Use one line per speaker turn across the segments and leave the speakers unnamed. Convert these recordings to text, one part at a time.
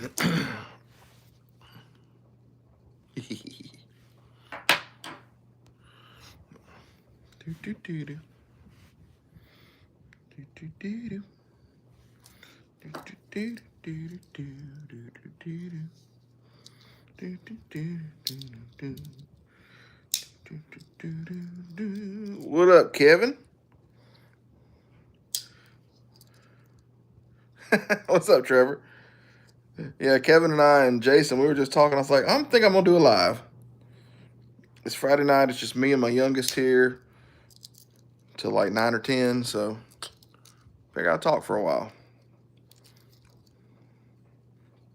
What up, Kevin? What's up, Trevor? Yeah, Kevin and I and Jason, we were just talking. I was like, I think I'm gonna do a live. It's Friday night. It's just me and my youngest here till like 9 or 10. So I gotta talk for a while.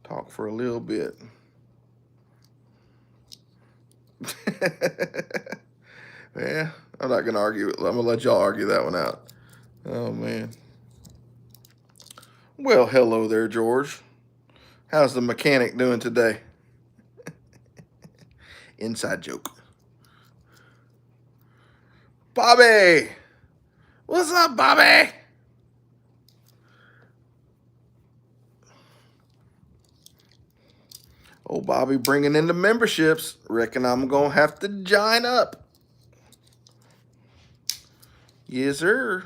Talk for a little bit. Yeah, I'm not gonna argue. I'm gonna let y'all argue that one out. Oh man. Well, hello there, George. How's the mechanic doing today? Inside joke. Bobby! What's up, Bobby? Oh, Bobby bringing in the memberships. Reckon I'm going to have to join up. Yes, sir.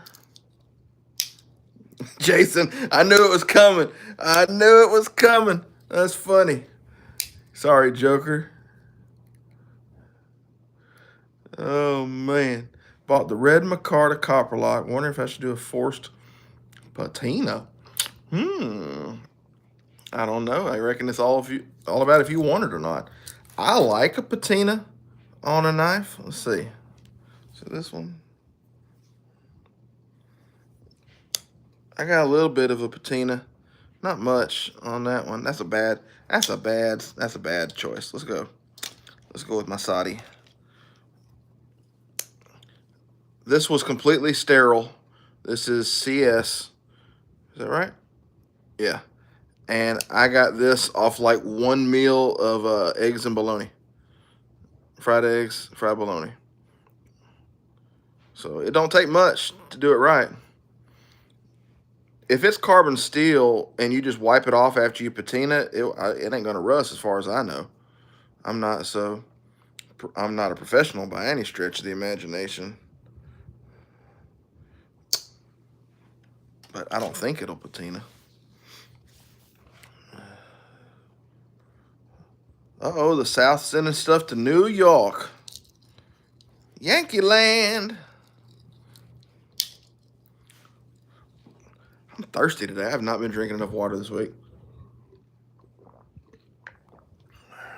Jason, I knew it was coming. I knew it was coming. That's funny. Sorry, Joker. Oh, man. Bought the red micarta copper lock. Wondering if I should do a forced patina. I don't know. I reckon it's all about if you want it or not. I like a patina on a knife. Let's see. So this one. I got a little bit of a patina. Not much on that one. That's a bad choice. Let's go. Let's go with my Sadi. This was completely sterile. This is CS. Is that right? Yeah. And I got this off like 1 meal of eggs and bologna. Fried eggs, fried bologna. So it don't take much to do it right. If it's carbon steel and you just wipe it off after you patina, it ain't gonna rust as far as I know. I'm not a professional by any stretch of the imagination. But I don't think it'll patina. Uh-oh, the South sending stuff to New York. Yankee land. I'm thirsty today. I have not been drinking enough water this week.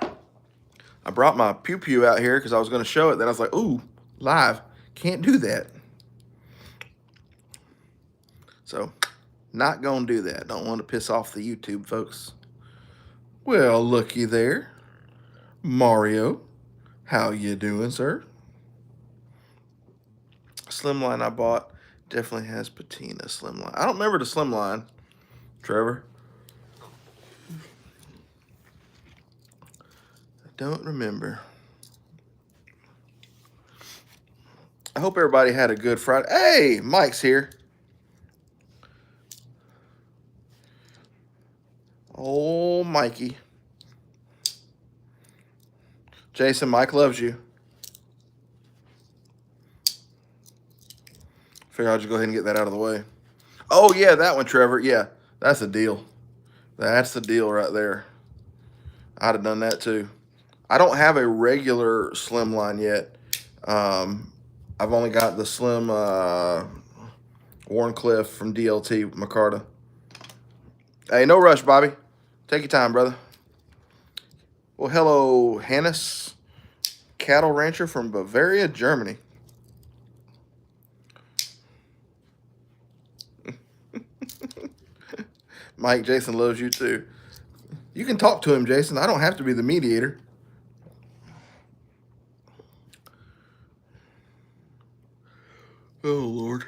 I brought my Pew Pew out here because I was going to show it. Then I was like, ooh, live. Can't do that. So, not going to do that. Don't want to piss off the YouTube folks. Well, looky there. Mario, how you doing, sir? Slimline I bought definitely has patina slimline. I don't remember the slimline, Trevor. I don't remember. I hope everybody had a good Friday. Hey, Mike's here. Oh, Mikey. Jason, Mike loves you. Figure I'll just go ahead and get that out of the way. Oh, yeah, that one, Trevor. Yeah, that's a deal. That's the deal right there. I'd have done that too. I don't have a regular slimline yet. I've only got the slim Warncliffe from DLT Micarta. Hey, no rush, Bobby. Take your time, brother. Well, hello, Hannes, cattle rancher from Bavaria, Germany. Mike, Jason loves you too. You can talk to him, Jason. I don't have to be the mediator. Oh, Lord.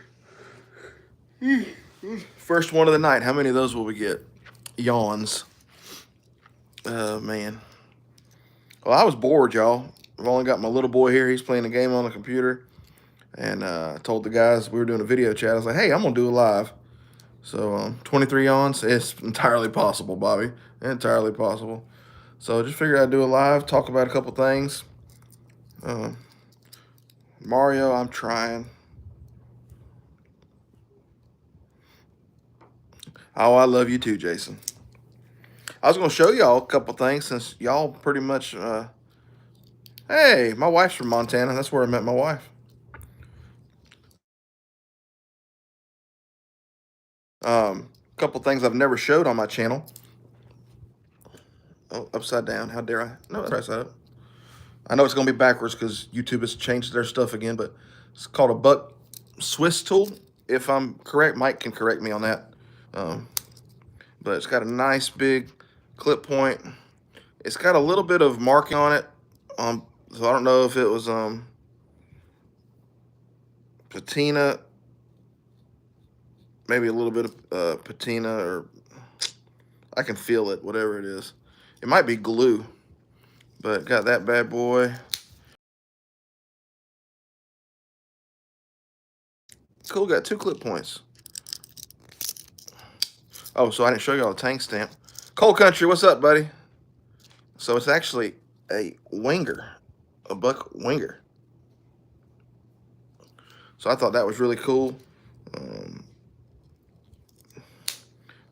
First one of the night. How many of those will we get? Yawns. Man. Well, I was bored, y'all. I've only got my little boy here. He's playing a game on the computer. And I told the guys we were doing a video chat. I was like, hey, I'm going to do a live. So 23 ons, it's entirely possible, Bobby. Entirely possible. So just figured I'd do a live, talk about a couple things. Mario, I'm trying. Oh, I love you too, Jason. I was going to show y'all a couple things since y'all pretty much. Hey, my wife's from Montana. That's where I met my wife. A couple things I've never showed on my channel. Oh, upside down. How dare I? No, it's right side up. I know it's going to be backwards because YouTube has changed their stuff again, but it's called a buck Swiss tool. If I'm correct, Mike can correct me on that. But it's got a nice big clip point. It's got a little bit of marking on it. So I don't know if it was patina, maybe a little bit of patina, or I can feel it, whatever it is. It might be glue, but got that bad boy. Cool, got 2 clip points. Oh, so I didn't show y'all the tank stamp. Cold Country, what's up, buddy? So it's actually a winger, a buck winger. So I thought that was really cool.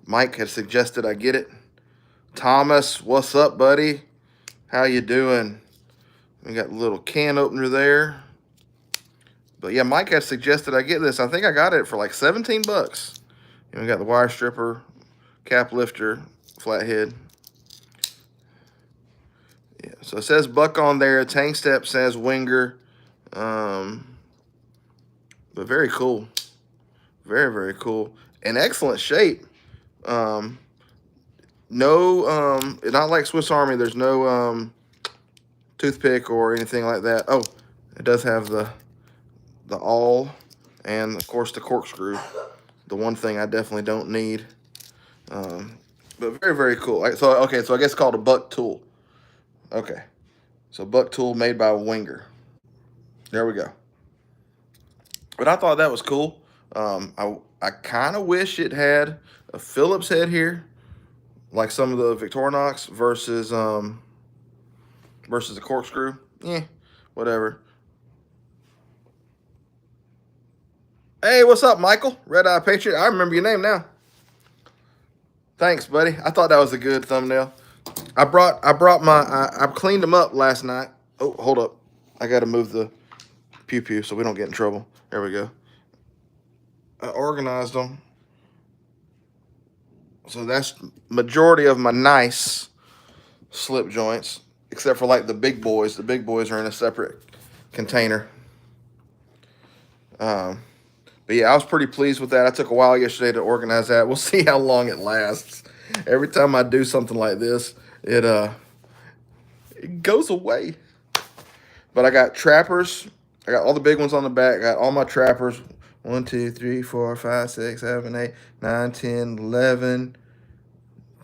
Mike had suggested I get it. Thomas, what's up, buddy? How you doing? We got a little can opener there. But yeah, Mike had suggested I get this. I think I got it for like 17 bucks. And we got the wire stripper, cap lifter, flathead. Yeah, so it says buck on there. Tank step says winger. But very cool. Very, very cool. In excellent shape. No, not like Swiss Army. There's no toothpick or anything like that. Oh, it does have the awl and of course the corkscrew. The one thing I definitely don't need. But very, very cool. So okay, so I guess it's called a buck tool. Okay, so buck tool made by Winger. There we go. But I thought that was cool. I kind of wish it had a Phillips head here, like some of the Victorinox versus the corkscrew. Yeah, whatever. Hey, what's up, Michael? Red Eye Patriot. I remember your name now. Thanks, buddy. I thought that was a good thumbnail. I cleaned them up last night. Oh, hold up. I got to move the pew so we don't get in trouble. There we go. I organized them. So that's majority of my nice slip joints, except for like the big boys. The big boys are in a separate container. But yeah, I was pretty pleased with that. I took a while yesterday to organize that. We'll see how long it lasts. Every time I do something like this, it goes away. But I got trappers. I got all the big ones on the back. I got all my trappers. 1, 2, 3, 4, 5, 6, 7, 8, 9, 10, 11.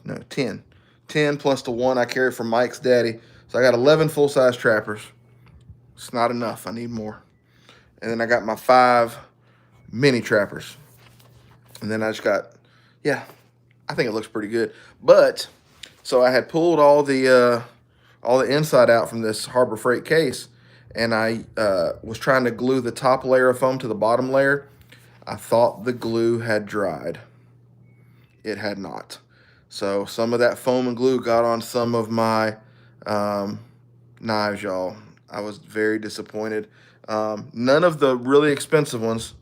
No, 10. 10 plus the 1 I carried from Mike's daddy. So I got 11 full-size trappers. It's not enough. I need more. And then I got my 5 mini trappers. And then I just got, yeah, I think it looks pretty good. But, so I had pulled all the inside out from this Harbor Freight case. And I was trying to glue the top layer of foam to the bottom layer. I thought the glue had dried. It had not. So some of that foam and glue got on some of my knives, y'all. I was very disappointed. None of the really expensive ones,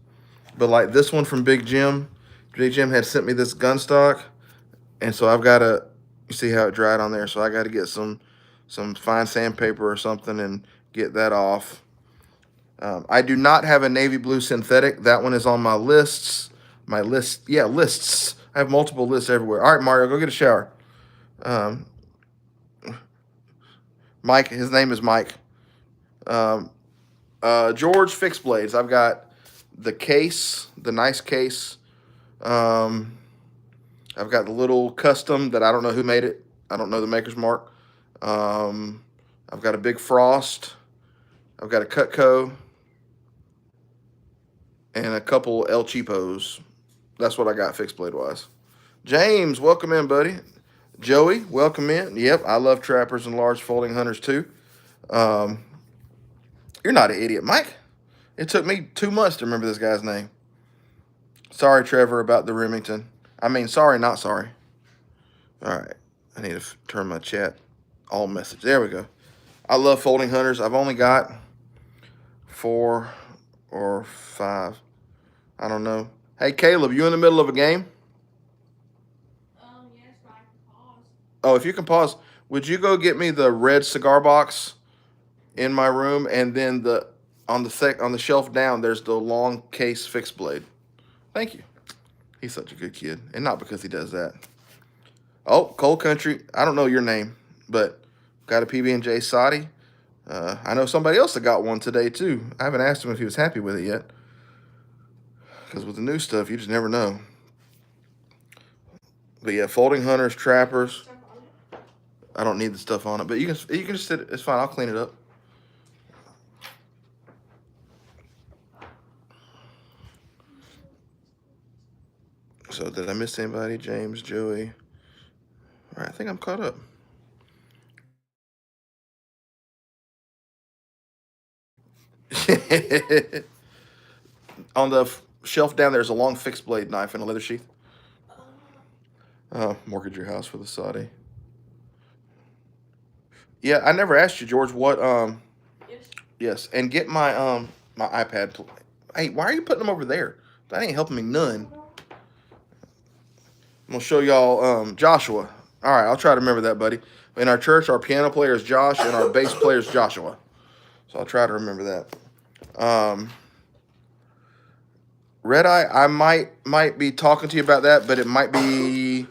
but like this one from Big Jim. Big Jim had sent me this gun stock, and so I've got to, you see how it dried on there, so I got to get some fine sandpaper or something and get that off. I do not have a navy blue synthetic. That one is on my lists. Lists. I have multiple lists everywhere. All right, Mario, go get a shower. Mike, his name is Mike. George Fixed Blades. I've got the case, the nice case. I've got the little custom that I don't know who made it. I don't know the maker's mark. I've got a big Frost. I've got a Cutco. And a couple El Cheapos. That's what I got fixed blade wise. James, welcome in, buddy. Joey, welcome in. Yep, I love trappers and large folding hunters too. You're not an idiot, Mike. It took me 2 months to remember this guy's name. Sorry, Trevor, about the Remington. I mean, sorry, not sorry. All right, I need to turn my chat all message. There we go. I love folding hunters. I've only got 4 or 5. I don't know. Hey, Caleb, you in the middle of a game?
Yes, but I can pause.
Oh, if you can pause, would you go get me the red cigar box in my room, and then on the shelf down, there's the long case fixed blade. Thank you. He's such a good kid, and not because he does that. Oh, Cold Country. I don't know your name, but got a PB&J Saudi. I know somebody else that got one today too. I haven't asked him if he was happy with it yet, because with the new stuff, you just never know. But yeah, folding hunters, trappers. I don't need the stuff on it, but you can just sit. It's fine. I'll clean it up. So did I miss anybody? James, Joey. All right, I think I'm caught up. On the shelf down there's a long fixed blade knife and a leather sheath. Mortgage your house for the Saudi. Yeah, I never asked you, George, what yes, and get my my iPad. Hey, why are you putting them over there? That ain't helping me none. I'm gonna show y'all Joshua. All right, I'll try to remember that, buddy. In our church, our piano player is Josh and our bass player is Joshua. So I'll try to remember that. Red Eye, I might be talking to you about that, but it might be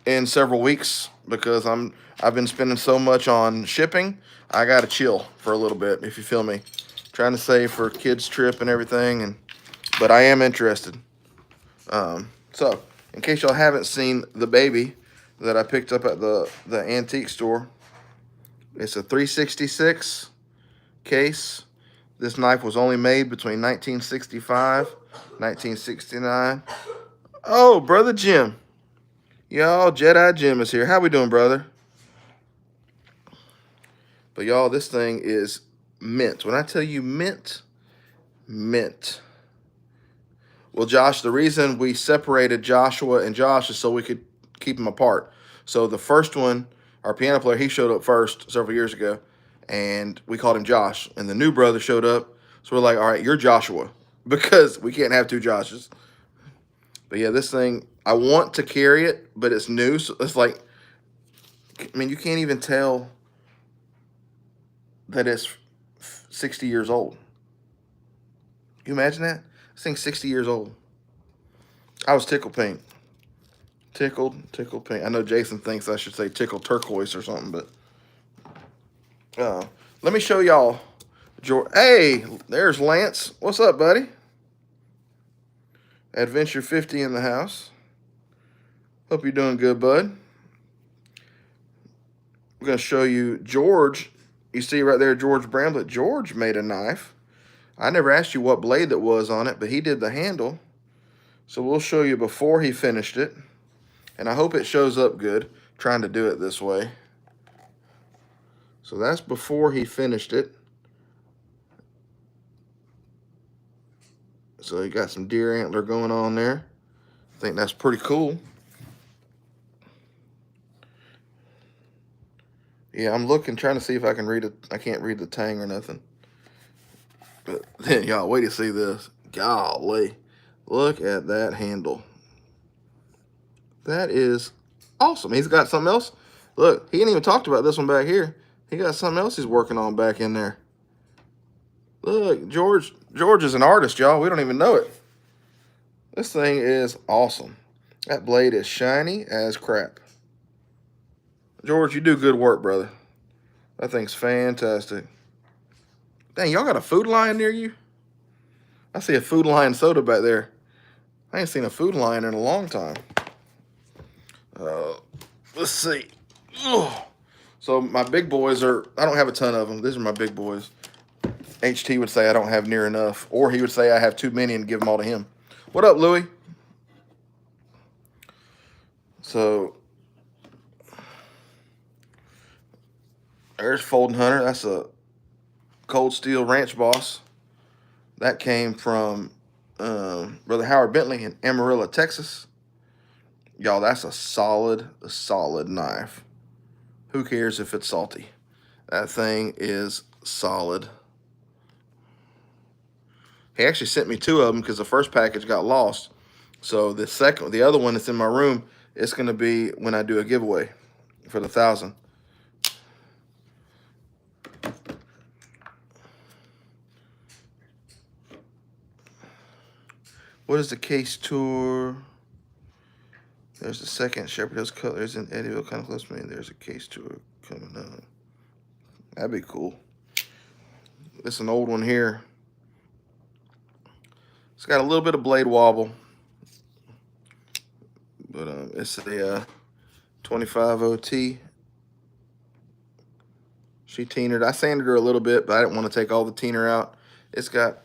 in several weeks because I've been spending so much on shipping. I gotta chill for a little bit, if you feel me. Trying to save for kids' trip and everything, but I am interested. So in case y'all haven't seen the baby that I picked up at the antique store, it's a 366 case. This knife was only made between 1965, 1969. Oh, brother Jim. Y'all, Jedi Jim is here. How we doing, brother? But y'all, this thing is mint. When I tell you mint, mint. Well, Josh, the reason we separated Joshua and Josh is so we could keep them apart. So the first one, our piano player, he showed up first several years ago, and we called him Josh. And the new brother showed up, so we're like, all right, you're Joshua, because we can't have two Joshes. But yeah, this thing, I want to carry it, but it's new, so it's like, I mean, you can't even tell that it's 60 years old. You imagine that? This thing's 60 years old. I was tickled pink. Tickled pink. I know Jason thinks I should say tickled turquoise or something, but let me show y'all. Hey, there's Lance. What's up, buddy? Adventure 50 in the house. Hope you're doing good, bud. We're going to show you George. You see right there, George Bramblett. George made a knife. I never asked you what blade that was on it, but he did the handle. So we'll show you before he finished it. And I hope it shows up good, trying to do it this way. So that's before he finished it. So you got some deer antler going on there. I think that's pretty cool. Yeah, I'm looking, trying to see if I can read it. I can't read the tang or nothing. But then, y'all, wait to see this. Golly, look at that handle. That is awesome. He's got something else. Look, he ain't even talked about this one back here. He got something else he's working on back in there. Look, George is an artist, y'all. We don't even know it. This thing is awesome. That blade is shiny as crap. George, you do good work, brother. That thing's fantastic. Dang, y'all got a Food Lion near you? I see a Food Lion soda back there. I ain't seen a Food Lion in a long time. Let's see. Ugh. So my big boys are, I don't have a ton of them. These are my big boys. HT would say I don't have near enough, or he would say I have too many and give them all to him. What up, Louie? So there's Folding Hunter. That's a Cold Steel Ranch Boss. That came from Brother Howard Bentley in Amarillo, Texas. Y'all, that's a solid knife. Who cares if it's salty? That thing is solid. He actually sent me 2 of them because the first package got lost. So the other one that's in my room, it's going to be when I do a giveaway for the 1,000. What is the case tour? There's the second Shepherd Hills Colors in Eddyville, kind of close to me. There's a case tour coming up. That'd be cool. It's an old one here. It's got a little bit of blade wobble, but it's a 25 OT. She teenered. I sanded her a little bit, but I didn't want to take all the teener out. It's got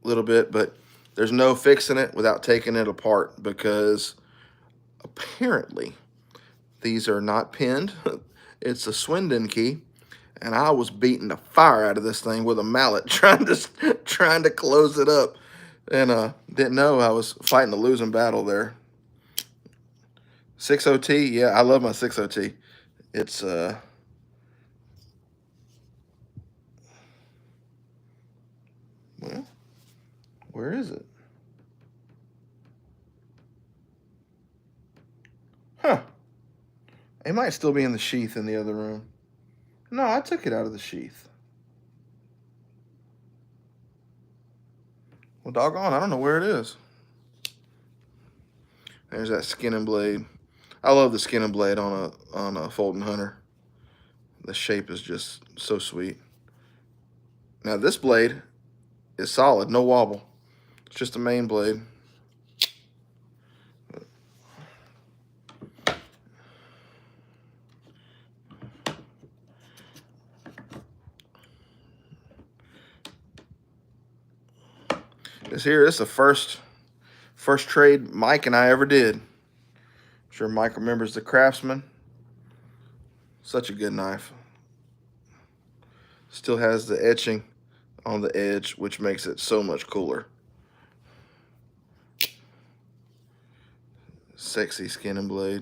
a little bit, but there's no fixing it without taking it apart because apparently these are not pinned. It's a Swindon key, and I was beating the fire out of this thing with a mallet trying to close it up, and didn't know I was fighting a losing battle there. 6 OT, yeah, I love my 6 OT. It's well, where is it? Huh. It might still be in the sheath in the other room. No, I took it out of the sheath. Well, doggone, I don't know where it is. There's that skin and blade. I love the skin and blade on a Folding Hunter. The shape is just so sweet. Now this blade is solid, no wobble. It's just a main blade. This is the first trade Mike and I ever did. I'm sure Mike remembers the Craftsman. Such a good knife. Still has the etching on the edge, which makes it so much cooler. Sexy skin and blade.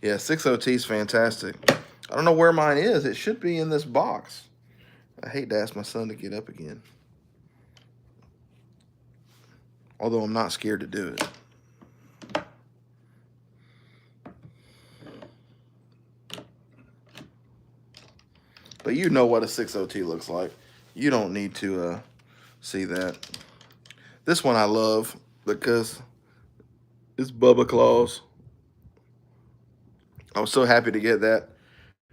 Yeah, 6 OT is fantastic. I don't know where mine is. It should be in this box. I hate to ask my son to get up again. Although I'm not scared to do it. But you know what a 6 OT looks like. You don't need to see that. This one I love because it's Bubba Claws. I was so happy to get that.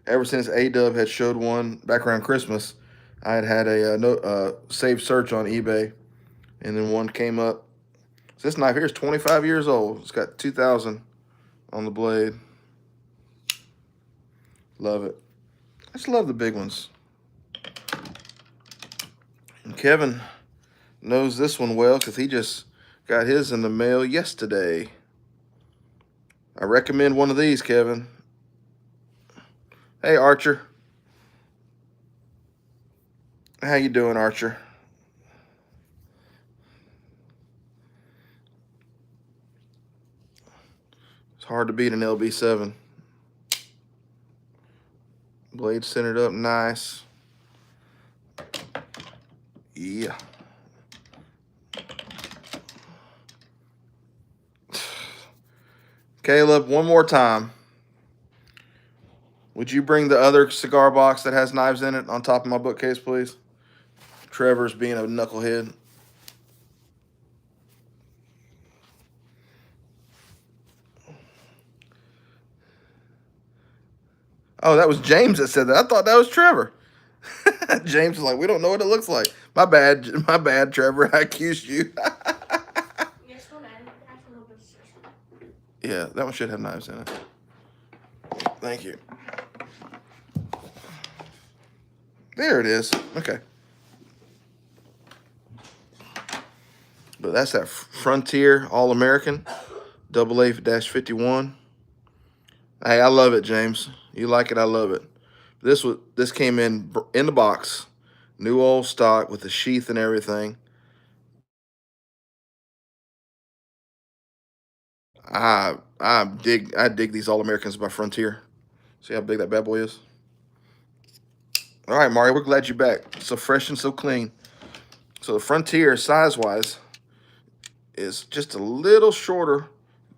Ever since A-Dub had showed one back around Christmas, I had a saved search on eBay, and then one came up. So this knife here is 25 years old. It's got 2,000 on the blade. Love it. I just love the big ones. And Kevin knows this one well because he just got his in the mail yesterday. I recommend one of these, Kevin. Hey, Archer. How you doing, Archer? It's hard to beat an LB7. Blade centered up nice. Yeah. Caleb, one more time. Would you bring the other cigar box that has knives in it on top of my bookcase, please? Trevor's being a knucklehead. Oh, that was James that said that. I thought that was Trevor. James was like, we don't know what it looks like. My bad, Trevor. I accused you. Yeah, that one should have knives in it. Thank you. There it is. Okay. But that's that Frontier All-American AA-51. Hey, I love it, James. You like it, I love it. This came in the box, new old stock with the sheath and everything. I dig these All-Americans by Frontier. See how big that bad boy is? All right, Mario, we're glad you're back. So fresh and so clean. So the Frontier, size-wise, is just a little shorter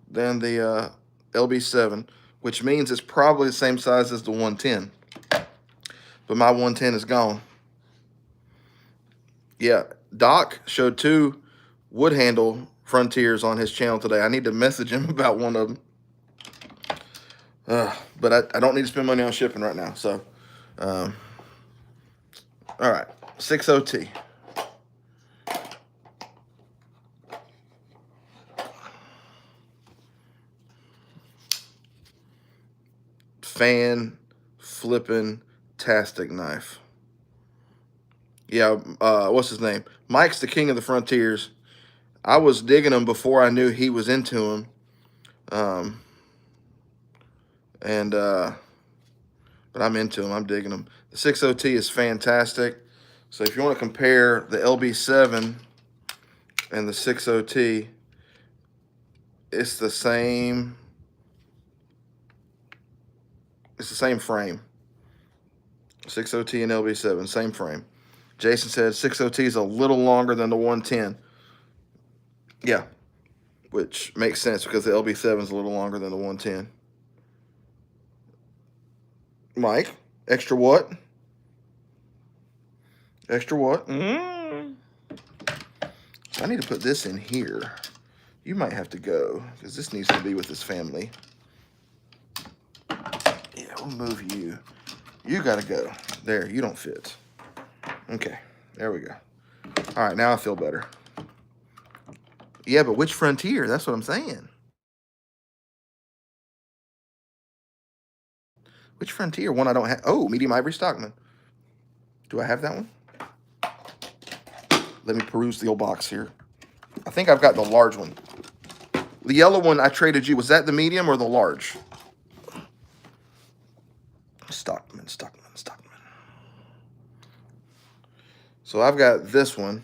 than the LB7, which means it's probably the same size as the 110. But my 110 is gone. Yeah, Doc showed 2 wood handle Frontiers on his channel today. I need to message him about one of them. But I don't need to spend money on shipping right now. So, all right, 60T. Fan flipping tastic knife. Yeah, what's his name? Mike's the king of the Frontiers. I was digging him before I knew he was into him. But I'm into them. I'm digging them. The 60T is fantastic. So if you want to compare the LB7 and the 60T, it's the same. It's the same frame. 60T and LB7, same frame. Jason said 60T is a little longer than the 110. Yeah, which makes sense because the LB7 is a little longer than the 110. Mike, extra what? Extra what? I need to put this in here. You might have to go because this needs to be with his family. Yeah, we'll move you. You got to go. There, you don't fit. Okay, there we go. All right, now I feel better. Yeah, but which Frontier? That's what I'm saying. Which Frontier? One I don't have. Oh, medium ivory Stockman. Do I have that one? Let me peruse the old box here. I think I've got the large one. The yellow one I traded you, was that the medium or the large? Stockman. So I've got this one.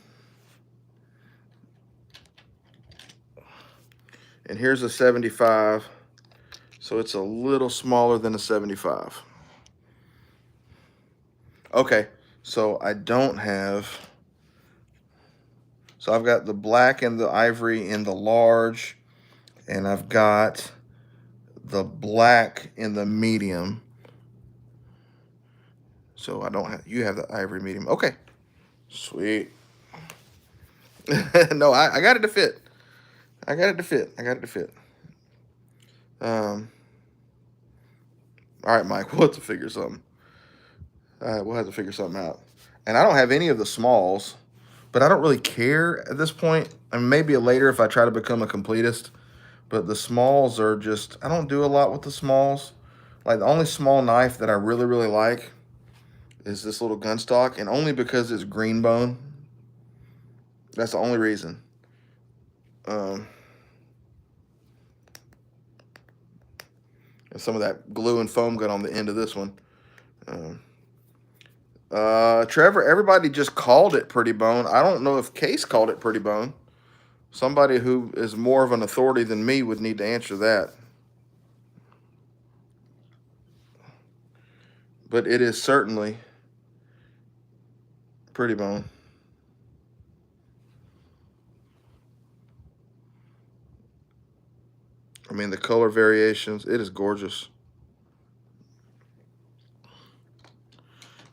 And here's a 75. So it's a little smaller than a 75. Okay, so I don't have... So I've got the black and the ivory in the large, and I've got the black in the medium. So I don't have... You have the ivory medium. Okay, sweet. No, I got it to fit. I got it to fit. All right, Mike, we'll have to figure something. We'll have to figure something out. And I don't have any of the smalls, but I don't really care at this point. I mean, maybe later if I try to become a completist. But the smalls are just, I don't do a lot with the smalls. Like the only small knife that I really, really like is this little gun stock, and only because it's green bone. That's the only reason. And some of that glue and foam got on the end of this one. Trevor, everybody just called it Pretty Bone. I don't know if Case called it Pretty Bone. Somebody who is more of an authority than me would need to answer that. But it is certainly Pretty Bone. I mean, the color variations, it is gorgeous.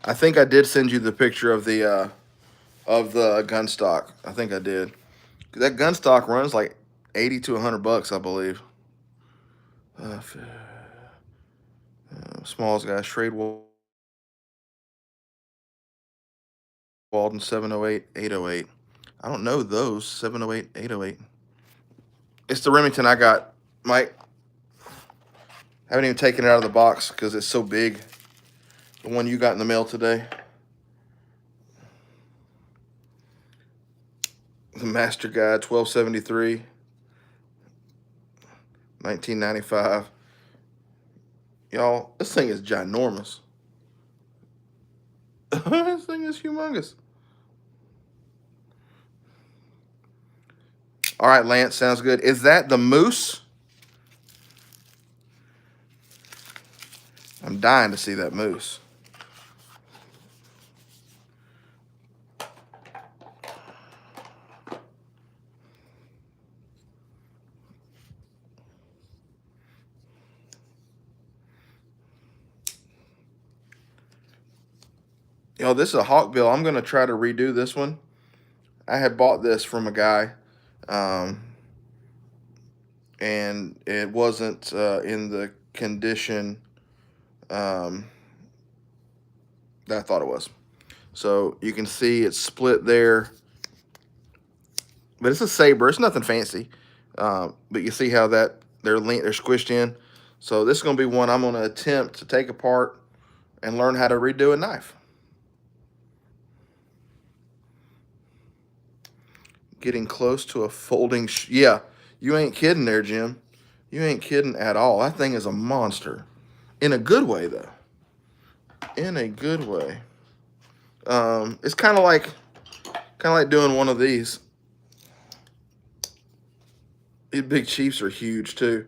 I think I did send you the picture of the gun stock. I think I did. That gun stock runs like 80 to 100 bucks, I believe. Smalls guy, Trade Walden 708, 808. I don't know those 708, 808. It's the Remington I got, Mike. Haven't even taken it out of the box because it's so big. The one you got in the mail today. The Master Guide 1273, 1995. Y'all, this thing is ginormous. This thing is humongous. All right, Lance, sounds good. Is that the moose? I'm dying to see that moose. Yo, this is a hawkbill. I'm going to try to redo this one. I had bought this from a guy, and it wasn't in the condition that I thought it was. So you can see it's split there. But it's a saber. It's nothing fancy. But you see how that they're squished in. So this is going to be one I'm going to attempt to take apart and learn how to redo a knife. Getting close to a folding. Yeah, you ain't kidding there, Jim. You ain't kidding at all. That thing is a monster. In a good way, though. In a good way. It's kind of like doing one of these. These Big Chiefs are huge too.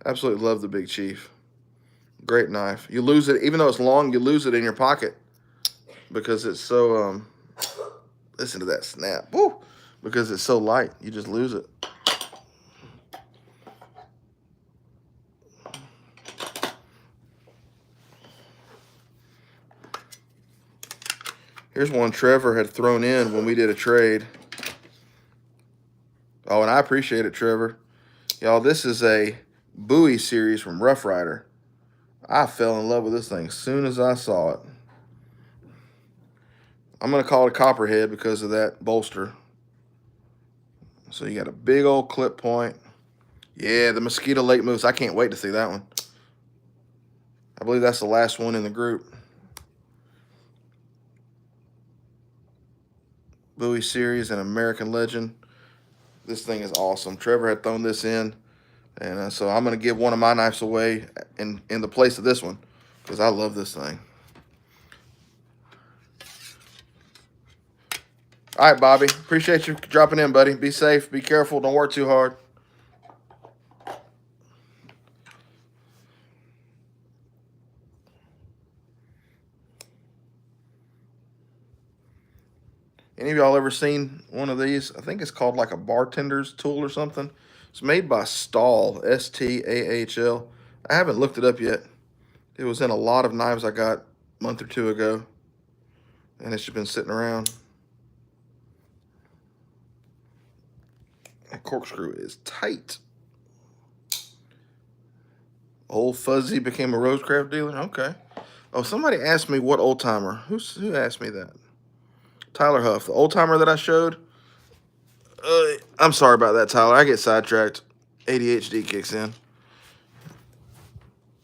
Absolutely love the Big Chief. Great knife. You lose it, even though it's long, you lose it in your pocket because it's so, listen to that snap. Woo! Because it's so light, you just lose it. Here's one Trevor had thrown in when we did a trade. Oh, and I appreciate it, Trevor. Y'all, this is a Bowie series from Rough Rider. I fell in love with this thing as soon as I saw it. I'm going to call it a copperhead because of that bolster. So you got a big old clip point. Yeah, the Mosquito Lake Moose. I can't wait to see that one. I believe that's the last one in the group. Bowie series and American Legend. This thing is awesome. Trevor had thrown this in, and so I'm going to give one of my knives away in the place of this one because I love this thing. All right, Bobby. Appreciate you dropping in, buddy. Be safe. Be careful. Don't work too hard. Any of y'all ever seen one of these? I think it's called like a bartender's tool or something. It's made by Stahl, S-T-A-H-L. I haven't looked it up yet. It was in a lot of knives I got a month or two ago, and it's just been sitting around. That corkscrew is tight. Old Fuzzy became a Rosecraft dealer? Okay. Oh, somebody asked me what oldtimer. Who asked me that? Tyler Huff, the oldtimer that I showed. I'm sorry about that, Tyler. I get sidetracked. ADHD kicks in.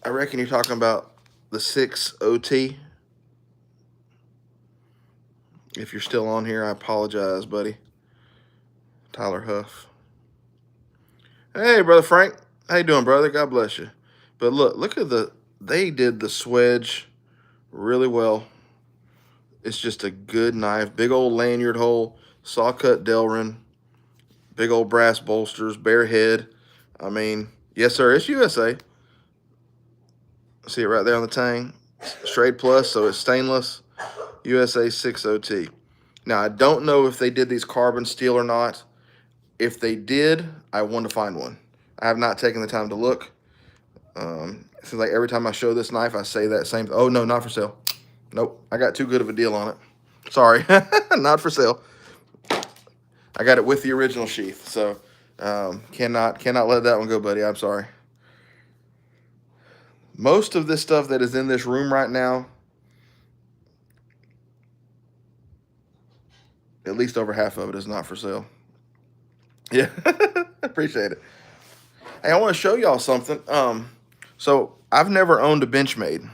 I reckon you're talking about the 6OT. If you're still on here, I apologize, buddy. Tyler Huff. Hey, Brother Frank. How you doing, brother? God bless you. But look at they did the swedge really well. It's just a good knife. Big old lanyard hole, saw cut Delrin, big old brass bolsters, bare head. I mean, yes, sir, it's USA. See it right there on the tang. Straight plus, so it's stainless. USA 6OT. Now, I don't know if they did these carbon steel or not. If they did, I want to find one. I have not taken the time to look. Seems like every time I show this knife, I say that same. Oh, no, not for sale. Nope, I got too good of a deal on it. Sorry, not for sale. I got it with the original sheath, so cannot let that one go, buddy. I'm sorry. Most of this stuff that is in this room right now, at least over half of it is not for sale. Yeah, appreciate it. Hey, I want to show y'all something. So I've never owned a Benchmade.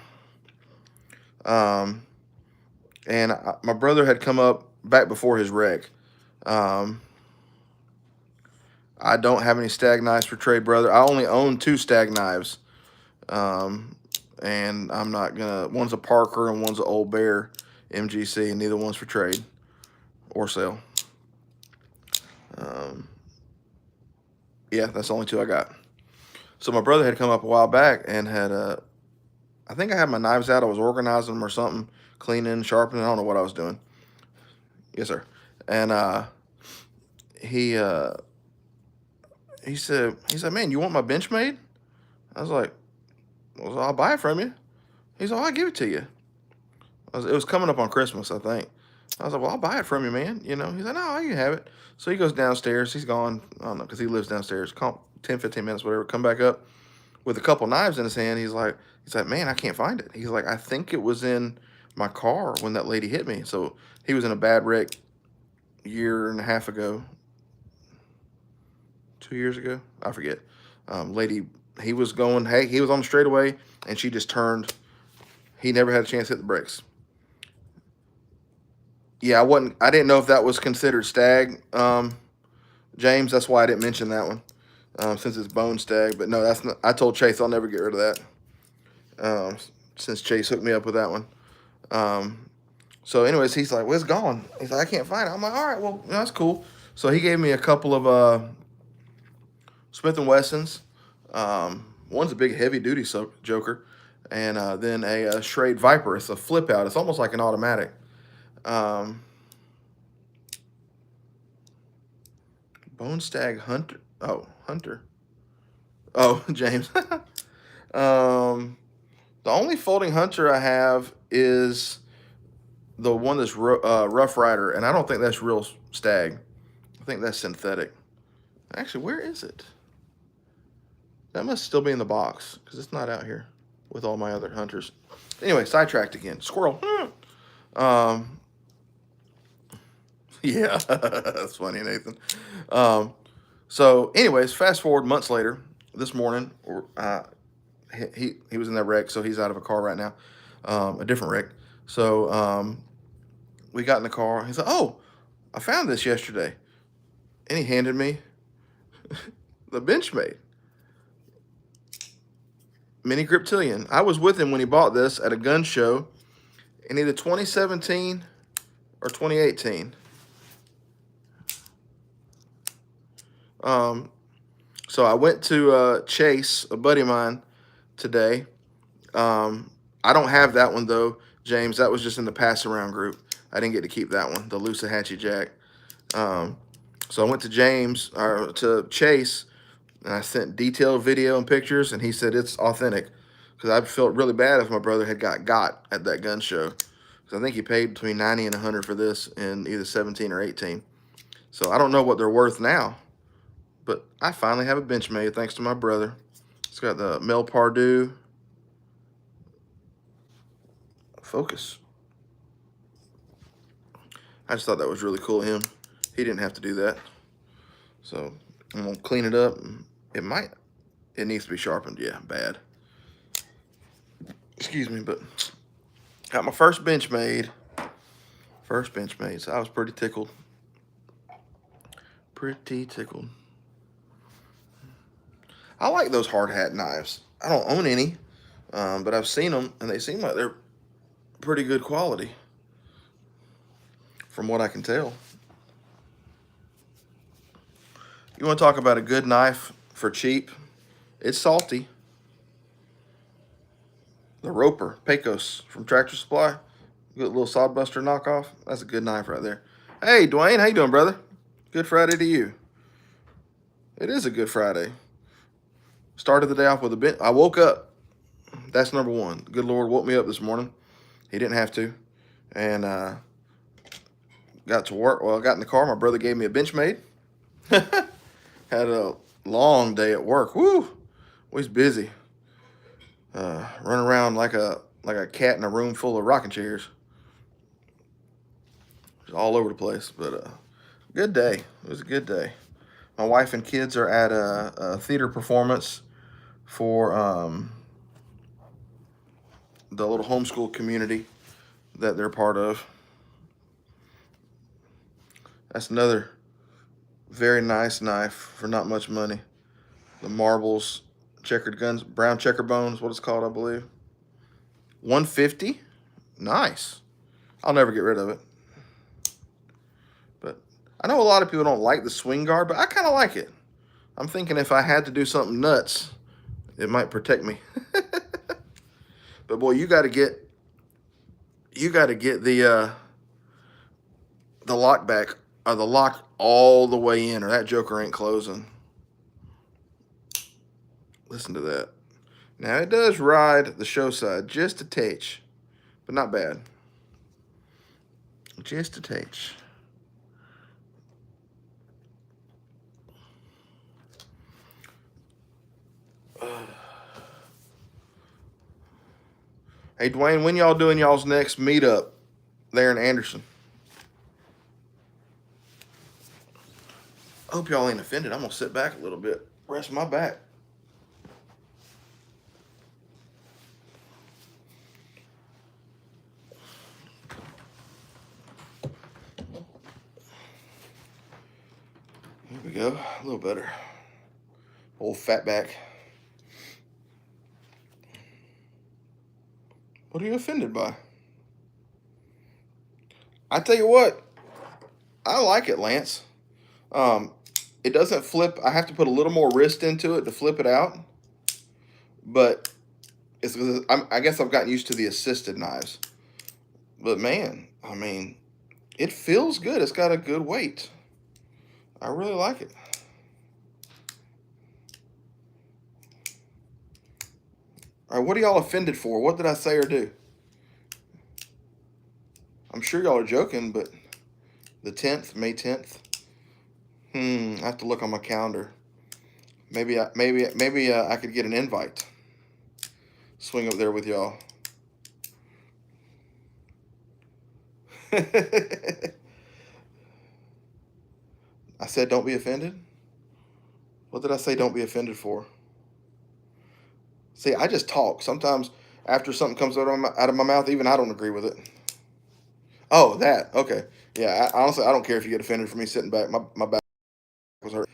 And my brother had come up back before his wreck. Um, I don't have any stag knives for trade, brother. I only own 2 stag knives. And I'm not gonna, one's a Parker and one's an Old Bear MGC, and neither one's for trade or sale. Yeah, that's the only 2 I got. So my brother had come up a while back and had, I think I had my knives out. I was organizing them or something, cleaning, sharpening. I don't know what I was doing. Yes, sir. And he said, man, you want my Benchmade? I was like, well, I'll buy it from you. He's like, I'll give it to you. It was coming up on Christmas, I think. I was like, well, I'll buy it from you, man. You know, he's like, no, you have it. So he goes downstairs. He's gone, I don't know, because he lives downstairs. 10, 15 minutes, whatever. Come back up with a couple knives in his hand. He's like, man, I can't find it. He's like, I think it was in my car when that lady hit me. So he was in a bad wreck a year and a half ago. 2 years ago, I forget. Lady, he was going, hey, he was on the straightaway, and she just turned. He never had a chance to hit the brakes. Yeah, I didn't know if that was considered stag, James. That's why I didn't mention that one, since it's bone stag. But no, that's not. I told Chase I'll never get rid of that. Since Chase hooked me up with that one. So anyways, he's like, well, it's gone. He's like, I can't find it. I'm like, all right, well, that's cool. So he gave me a couple of Smith & Wessons. One's a big heavy-duty joker, and then a Schrade Viper. It's a flip-out. It's almost like an automatic. Bone Stag Hunter. Oh, Hunter. Oh, James. The only folding Hunter I have is the one that's Rough Rider, and I don't think that's real stag. I think that's synthetic. Actually, where is it? That must still be in the box because it's not out here with all my other hunters. Anyway, sidetracked again. Squirrel. Yeah, that's funny, Nathan. So, anyways, fast forward months later. This morning, he was in that wreck, so he's out of a car right now, a different wreck. So we got in the car. He's like, "Oh, I found this yesterday," and he handed me the Benchmade Mini Griptilian. I was with him when he bought this at a gun show in either 2017 or 2018. So I went to Chase, a buddy of mine, today. I don't have that one though, James. That was just in the pass around group. I didn't get to keep that one, the Loosahatchee Jack. So I went to to Chase, and I sent detailed video and pictures, and he said it's authentic. Because I felt really bad if my brother had got at that gun show. Because I think he paid between $90 and $100 for this in either 17 or 18. So I don't know what they're worth now. But I finally have a Benchmade thanks to my brother. It's got the Mel Pardue focus. I just thought that was really cool of him. He didn't have to do that. So I'm going to clean it up. It needs to be sharpened. Yeah, bad. Excuse me, but got my first Benchmade. So I was pretty tickled. I like those hard hat knives. I don't own any, but I've seen them, and they seem like they're pretty good quality, from what I can tell. You want to talk about a good knife for cheap? It's salty. The Roper Pecos from Tractor Supply. Good little sodbuster knockoff. That's a good knife right there. Hey, Dwayne, how you doing, brother? Good Friday to you. It is a good Friday. Started the day off with a bit. I woke up. That's number one. The good Lord woke me up this morning. He didn't have to. And got to work. Well, I got in the car. My brother gave me a Benchmade. Had a long day at work. Woo! He's busy. Running around like a cat in a room full of rocking chairs. Just all over the place. But good day. It was a good day. My wife and kids are at a theater performance for the little homeschool community that they're part of. That's another Very nice knife for not much money. The Marbles checkered guns, brown checker bone is what it's called, I believe. 150. Nice. I'll never get rid of it. But I know a lot of people don't like the swing guard, but I kind of like it. I'm thinking if I had to do something nuts, it might protect me. But boy, you got to get the lock back or the lock all the way in, or that joker ain't closing. Listen to that. Now it does ride the show side just a touch, but not bad. Just a touch. Hey, Dwayne, when y'all doing y'all's next meetup there in Anderson? I hope y'all ain't offended. I'm going to sit back a little bit, rest my back. There we go. A little better. Old fat back. What are you offended by? I tell you what, I like it, Lance. It doesn't flip. I have to put a little more wrist into it to flip it out. But it's I guess I've gotten used to the assisted knives. But man, I mean, it feels good. It's got a good weight. I really like it. All right, what are y'all offended for? What did I say or do? I'm sure y'all are joking, but the 10th, May 10th. I have to look on my calendar. Maybe I could get an invite. Swing up there with y'all. I said don't be offended? What did I say don't be offended for? See, I just talk. Sometimes after something comes out of my mouth, even I don't agree with it. Oh, that. Okay. Yeah, honestly, I don't care if you get offended for me sitting back. My back was hurt.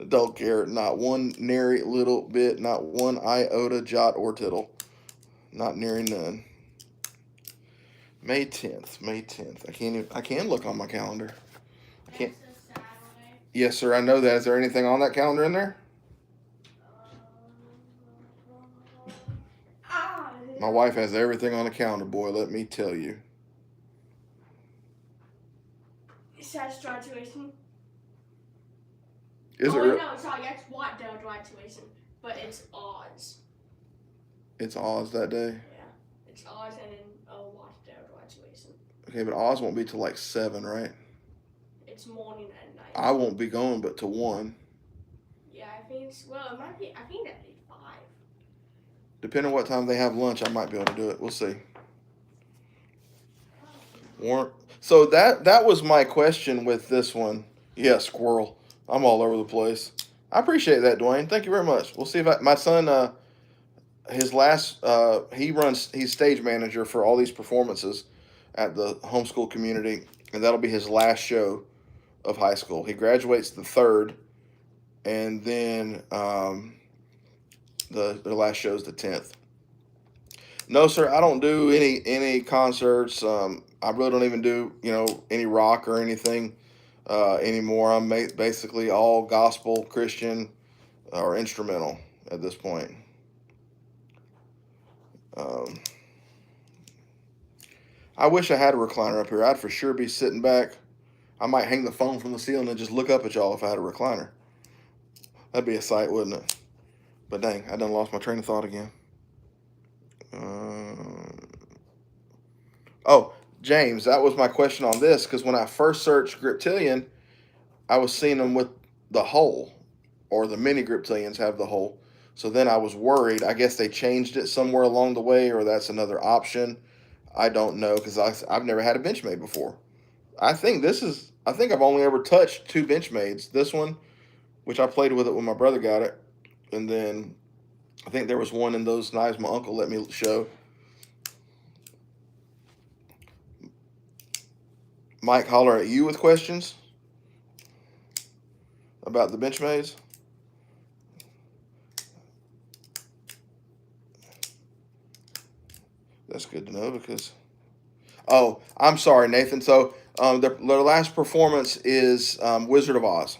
Don't care. Not one nary little bit. Not one iota, jot, or tittle. Not nary none. May 10th. May 10th. I can look on my calendar. I can't. Yes, sir. I know that. Is there anything on that calendar in there? My wife has everything on the calendar, boy. Let me tell you.
It says graduation.
Is it?
No, sorry, that's what the graduation, but it's Oz.
It's Oz that day.
Yeah, it's Oz and then what the graduation.
Okay, but Oz won't be till like 7, right?
It's morning and night.
I won't be going, but to 1.
Yeah, I think. It might be. I think that'd be 5.
Depending on what time they have lunch, I might be able to do it. We'll see. So that was my question with this one. Yeah, squirrel. I'm all over the place. I appreciate that, Dwayne. Thank you very much. We'll see if my son, his last, he's stage manager for all these performances at the homeschool community, and that'll be his last show of high school. He graduates the 3rd, and then the last show is the 10th. No, sir, I don't do any concerts. I really don't even do any rock or anything anymore. I'm basically all gospel, Christian, or instrumental at this point. I wish I had a recliner up here. I'd for sure be sitting back. I might hang the phone from the ceiling and just look up at y'all if I had a recliner. That'd be a sight, wouldn't it? But dang, I done lost my train of thought again. Oh, James, that was my question on this, because when I first searched Griptilian, I was seeing them with the hole, or the mini Griptilians have the hole. So then I was worried. I guess they changed it somewhere along the way, or that's another option. I don't know, because I've never had a Benchmade before. I think I've only ever touched 2 Benchmades. This one, which I played with it when my brother got it, and then I think there was one in those knives my uncle let me show. Mike, holler at you with questions. about the Benchmades? That's good to know because. Oh, I'm sorry, Nathan. So their last performance is Wizard of Oz.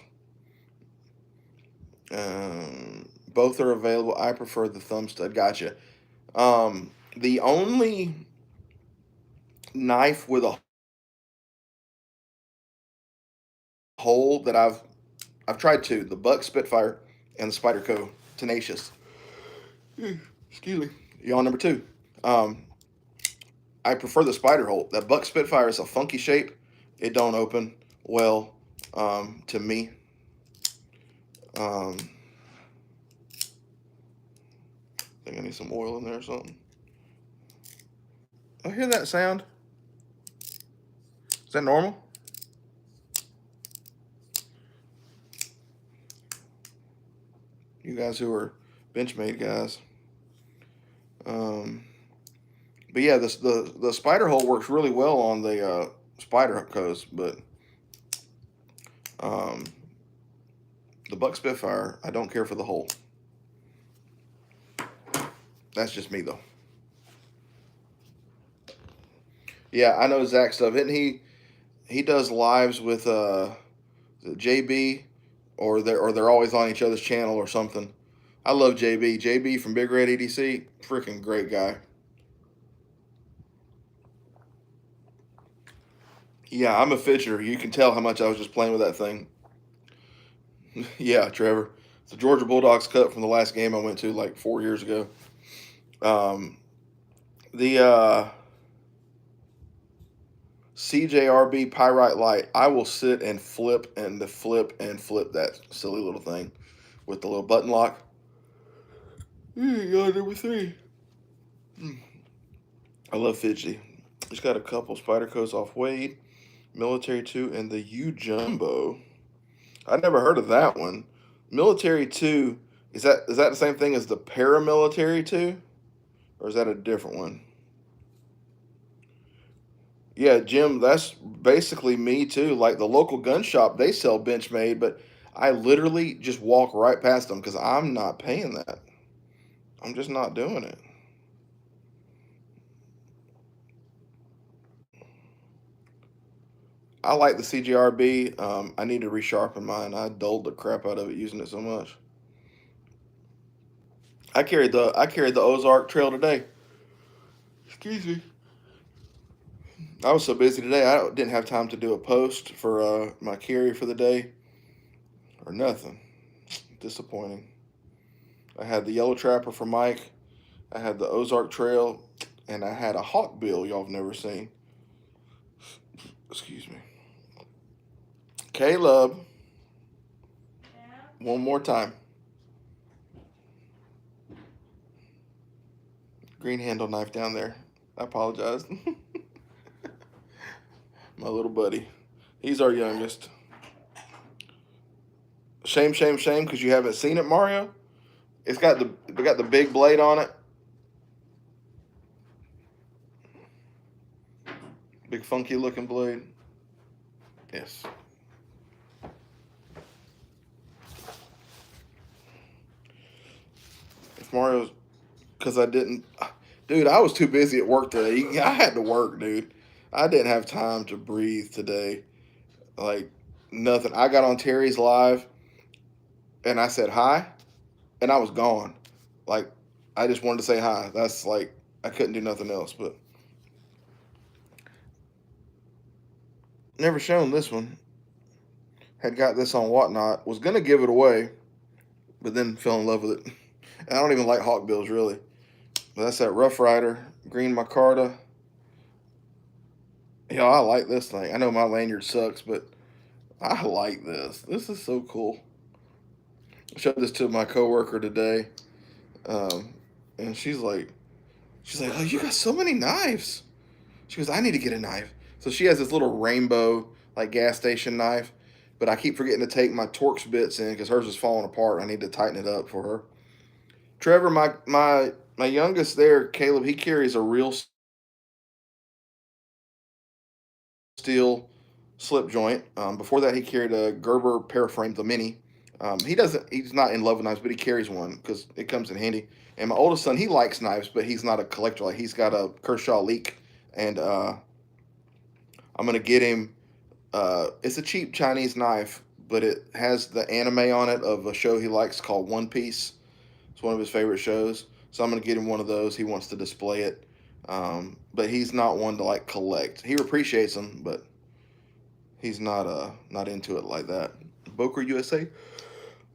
Both are available. I prefer the thumb stud. Gotcha. The only knife with a hole that I've tried two: the Buck Spitfire and the Spyderco Tenacious. Excuse me. Y'all number two. Um, I prefer the spider hole. That Buck Spitfire is a funky shape. It don't open well to me. I think I need some oil in there or something. I hear that sound. Is that normal? You guys who are Benchmade guys. But yeah, the spider hole works really well on the Spydercos, but um, the Buck Spitfire, I don't care for the hole. That's just me though. Yeah, I know Zach stuff. Isn't he? He does lives with JB, or they're always on each other's channel or something. I love JB. JB from Big Red EDC, freaking great guy. Yeah, I'm a fidgeter. You can tell how much I was just playing with that thing. Yeah, Trevor. It's the Georgia Bulldogs cut from the last game I went to like 4 years ago. Um, the CJRB Pyrite Light, I will sit and flip and flip and flip that silly little thing with the little button lock. Number three. I love fidgety. Just got a couple Spydercos off Wade, Military 2, and the U Jumbo. I never heard of that one. Military 2, is that the same thing as the Paramilitary 2? Or is that a different one? Yeah, Jim, that's basically me too. Like the local gun shop, they sell Benchmade, but I literally just walk right past them because I'm not paying that. I'm just not doing it. I like the CGRB. I need to resharpen mine. I dulled the crap out of it using it so much. I carried the Ozark Trail today. Excuse me. I was so busy today. I didn't have time to do a post for my carry for the day or nothing. Disappointing. I had the Yellow Trapper for Mike. I had the Ozark Trail, and I had a Hawkbill y'all have never seen. Excuse me. Caleb,
Yeah.
one more time. Green handle knife down there. I apologize. My little buddy. He's our youngest. Shame, shame, shame, because you haven't seen it, Mario. It got the big blade on it. Big funky looking blade. Yes. If Mario's, because I didn't, dude, I was too busy at work today. I had to work, dude. I didn't have time to breathe today. Like nothing. I got on Terry's live and I said hi, and I was gone. Like I just wanted to say hi. That's like I couldn't do nothing else. But never shown this one. Had got this on Whatnot. Was gonna give it away, but then fell in love with it. And I don't even like Hawkbills really. But that's that Rough Rider green micarta. Yo, I like this thing. I know my lanyard sucks, but I like this. This is so cool. I showed this to my coworker today, um, and she's like, "Oh, you got so many knives." She goes, "I need to get a knife." So she has this little rainbow like gas station knife, but I keep forgetting to take my Torx bits in because hers is falling apart. I need to tighten it up for her. Trevor, my youngest there, Caleb, he carries a real steel slip joint. Before that, he carried a Gerber paraframe, the mini. He's not in love with knives, but he carries one because it comes in handy. And my oldest son, he likes knives, but he's not a collector. Like he's got a Kershaw Leak, and I'm gonna get him. It's a cheap Chinese knife, but it has the anime on it of a show he likes called One Piece. It's one of his favorite shows. So I'm gonna get him one of those. He wants to display it, but he's not one to like collect. He appreciates them, but he's not into it like that. Boker USA,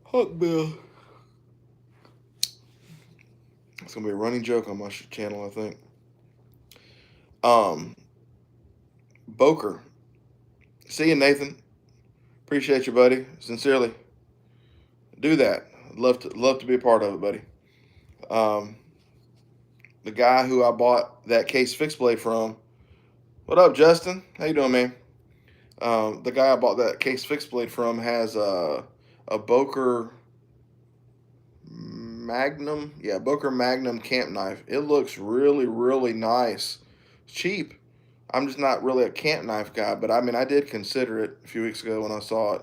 Huck Bill. It's gonna be a running joke on my channel, I think. Um, Boker. See you, Nathan. Appreciate you, buddy. Sincerely. Do that. I'd love to be a part of it, buddy. Um, the guy who I bought that case fixed blade from. What up, Justin? How you doing, man? The guy I bought that case fixed blade from has a Boker Magnum. Yeah, Boker Magnum camp knife. It looks really, really nice. It's cheap. I'm just not really a camp knife guy, but I mean, I did consider it a few weeks ago when I saw it.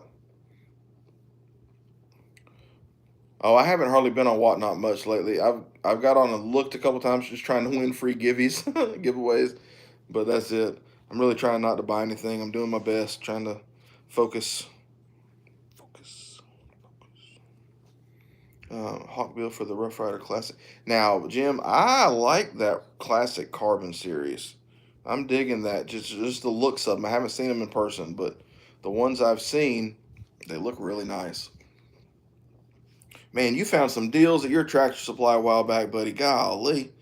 Oh, I haven't hardly been on Whatnot much lately. I've got on and looked a couple times just trying to win free giveaways, giveaways, but that's it. I'm really trying not to buy anything. I'm doing my best, trying to focus. Focus. Hawkbill for the Rough Rider Classic. Now, Jim, I like that classic carbon series. I'm digging that. Just the looks of them. I haven't seen them in person, but the ones I've seen, they look really nice. Man, you found some deals at your Tractor Supply a while back, buddy. Golly.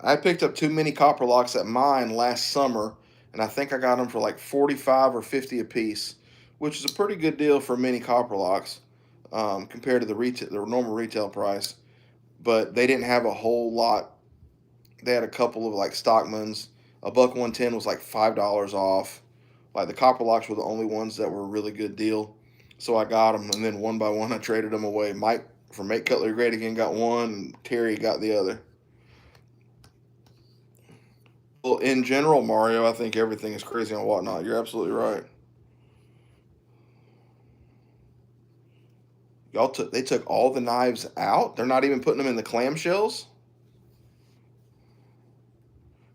I picked up too many copper locks at mine last summer, and I think I got them for like 45 or 50 a piece, which is a pretty good deal for mini copper locks compared to the normal retail price. But they didn't have a whole lot. They had a couple of like Stockmans. A buck 110 was like $5 off. Like the copper locks were the only ones that were a really good deal. So I got them, and then one by one I traded them away. Mike from Make Cutlery Great Again got one, and Terry got the other. Well, in general, Mario, I think everything is crazy on Whatnot. You're absolutely right. They took all the knives out. They're not even putting them in the clamshells.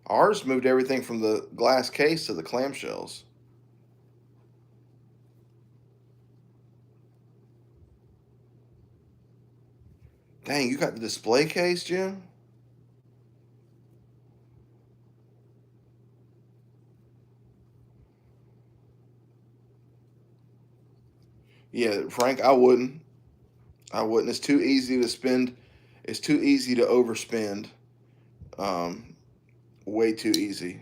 Ours moved everything from the glass case to the clamshells. Dang, you got the display case, Jim? Yeah, Frank, I wouldn't. I wouldn't. It's too easy to spend. It's too easy to overspend. Um, Way too easy.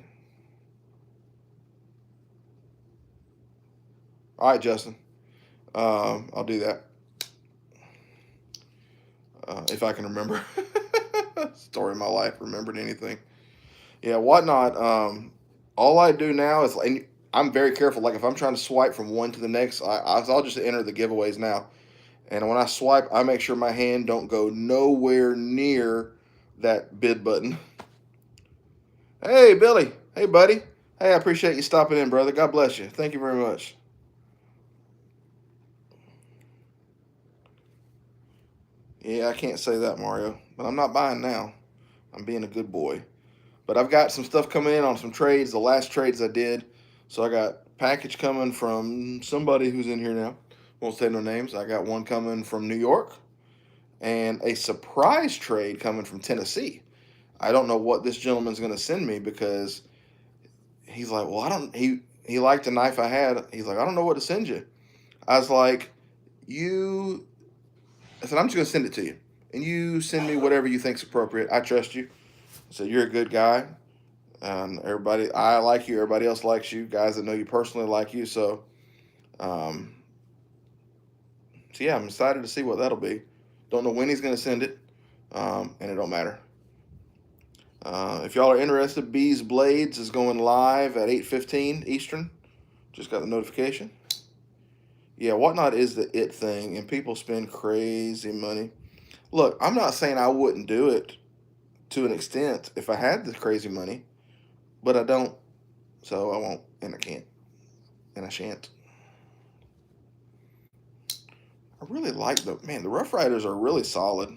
All right, Justin. I'll do that if I can remember. Story of my life. Remembered anything? Yeah, Whatnot. All I do now is, and I'm very careful. Like if I'm trying to swipe from one to the next, I'll just enter the giveaways now. And when I swipe, I make sure my hand don't go nowhere near that bid button. Hey, Billy. Hey, buddy. Hey, I appreciate you stopping in, brother. God bless you. Thank you very much. Yeah, I can't say that, Mario, but I'm not buying now. I'm being a good boy. But I've got some stuff coming in on some trades, the last trades I did. So I got a package coming from somebody who's in here now. Won't say no names. I got one coming from New York and a surprise trade coming from Tennessee. I don't know what this gentleman's going to send me because he's like, well, I don't. He liked the knife I had. He's like, I don't know what to send you. I was like, you. I said, I'm just going to send it to you, and you send me whatever you think's appropriate. I trust you. I said, you're a good guy. Everybody, I like you. Everybody else likes you. Guys that know you personally like you. Um, so yeah, I'm excited to see what that'll be. Don't know when he's going to send it, and it don't matter. If y'all are interested, Bees Blades is going live at 8:15 Eastern. Just got the notification. Yeah, Whatnot is the it thing, and people spend crazy money. Look, I'm not saying I wouldn't do it to an extent if I had the crazy money, but I don't, so I won't, and I can't, and I shan't. I really like the Rough Riders are really solid.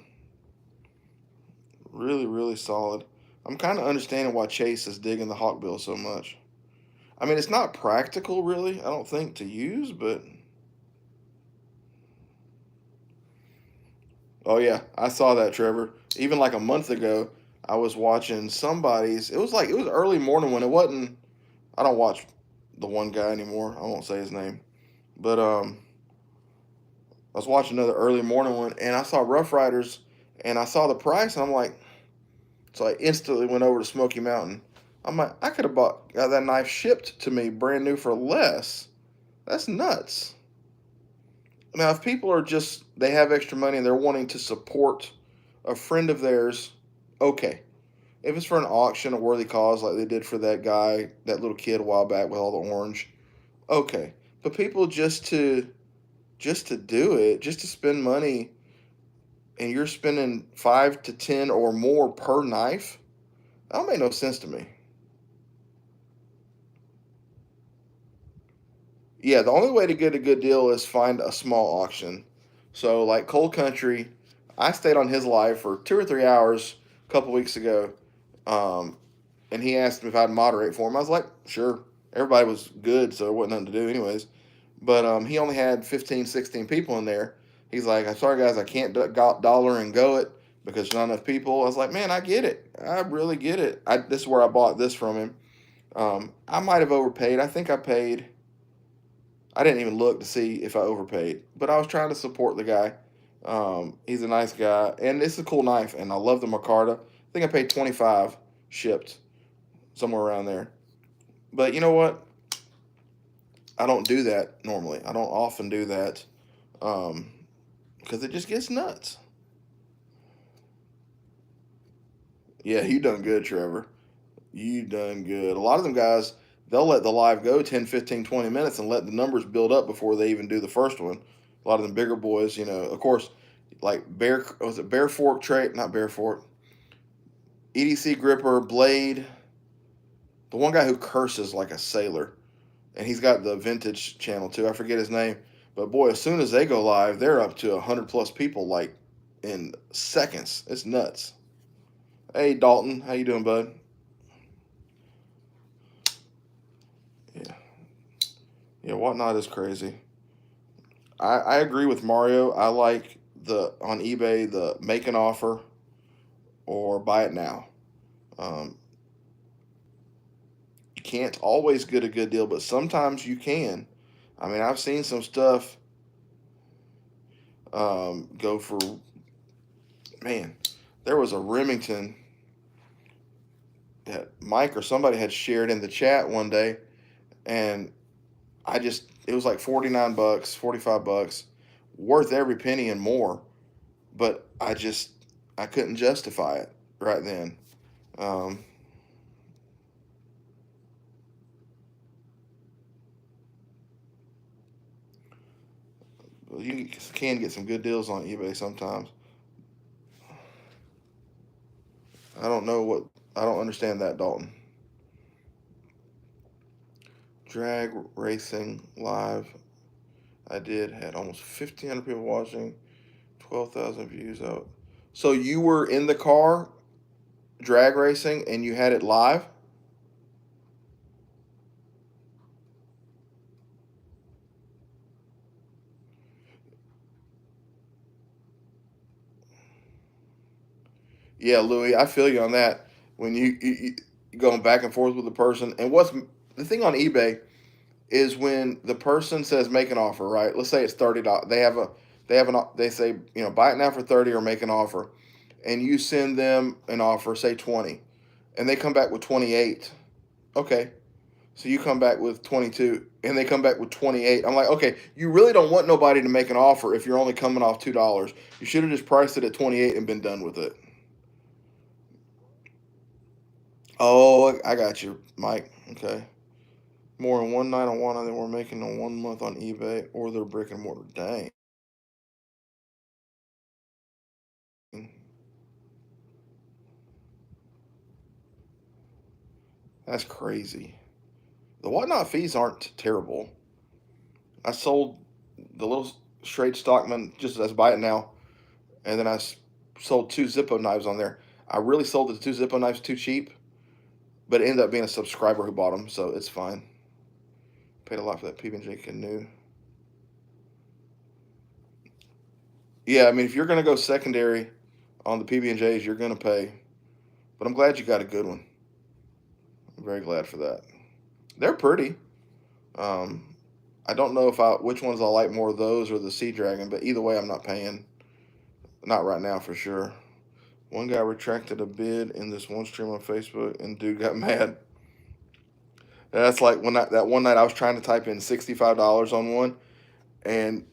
Really, really solid. I'm kind of understanding why Chase is digging the Hawkbill so much. I mean, it's not practical, really, I don't think, to use, but. Oh, yeah, I saw that, Trevor. Even like a month ago, I was watching somebody's. It was early morning when it wasn't. I don't watch the one guy anymore. I won't say his name. But I was watching another early morning one, and I saw Rough Riders, and I saw the price, and I'm like, so I instantly went over to Smoky Mountain. I'm like, I could have got that knife shipped to me brand new for less. That's nuts. Now, if people are just they have extra money and they're wanting to support a friend of theirs, okay. If it's for an auction, a worthy cause like they did for that guy, that little kid a while back with all the orange, okay. But people just to do it, just to spend money, and you're spending 5 to 10 or more per knife, that don't make no sense to me. Yeah, the only way to get a good deal is find a small auction. So, like Cold Country, I stayed on his live for 2 or 3 hours a couple weeks ago, um, and he asked me if I'd moderate for him. I was like, sure. Everybody was good, so there wasn't nothing to do, anyways. But he only had 15, 16 people in there. He's like, I'm sorry, guys, I can't dollar and go it because there's not enough people. I was like, man, I get it. I really get it. This is where I bought this from him. I might have overpaid. I think I paid. I didn't even look to see if I overpaid, but I was trying to support the guy. He's a nice guy, and it's a cool knife, and I love the Micarta. I think I paid 25 shipped, somewhere around there. But you know what? I don't do that normally. I don't often do that because it just gets nuts. Yeah, you done good, Trevor. You done good. A lot of them guys, they'll let the live go 10, 15, 20 minutes and let the numbers build up before they even do the first one. A lot of them bigger boys, of course, like was it Bear Fork Trait? Not Bear Fork. EDC Gripper, Blade. The one guy who curses like a sailor. And he's got the vintage channel too. I forget his name. But boy, as soon as they go live, they're up to 100 plus people like in seconds. It's nuts. Hey Dalton, how you doing, bud? Yeah. Yeah, Whatnot is crazy. I agree with Mario. I like the on eBay the make an offer or buy it now. Um, you can't always get a good deal, but sometimes you can. I mean, I've seen some stuff go for man. There was a Remington that Mike or somebody had shared in the chat one day, and it was like $49, $45, worth every penny and more. But I couldn't justify it right then. Um, you can get some good deals on eBay sometimes. I don't know what I don't understand that, Dalton. Drag racing live. I did had almost 1,500 people watching, 12,000 views out. So you were in the car drag racing and you had it live? Yeah, Louis, I feel you on that. When you going back and forth with the person, and what's the thing on eBay is when the person says make an offer, right? Let's say it's $30. They say buy it now for 30 or make an offer, and you send them an offer, say 20, and they come back with 28. Okay, so you come back with 22, and they come back with 28. I'm like, okay, you really don't want nobody to make an offer if you're only coming off $2. You should have just priced it at 28 and been done with it. Oh, I got you, Mike. Okay. More in one night on one than we're making in 1 month on eBay or their brick and mortar. Dang. That's crazy. The whatnot fees aren't terrible. I sold the little straight Stockman, just as buy it now. And then I sold 2 Zippo knives on there. I really sold the 2 Zippo knives too cheap, but it ended up being a subscriber who bought them, so it's fine. Paid a lot for that PB&J canoe. Yeah, I mean, if you're going to go secondary on the PB&Js, you're going to pay. But I'm glad you got a good one. I'm very glad for that. They're pretty. I don't know which ones I like more, those or the Sea Dragon, but either way, I'm not paying. Not right now for sure. One guy retracted a bid in this one stream on Facebook, and dude got mad. That's like that one night I was trying to type in $65 on one, and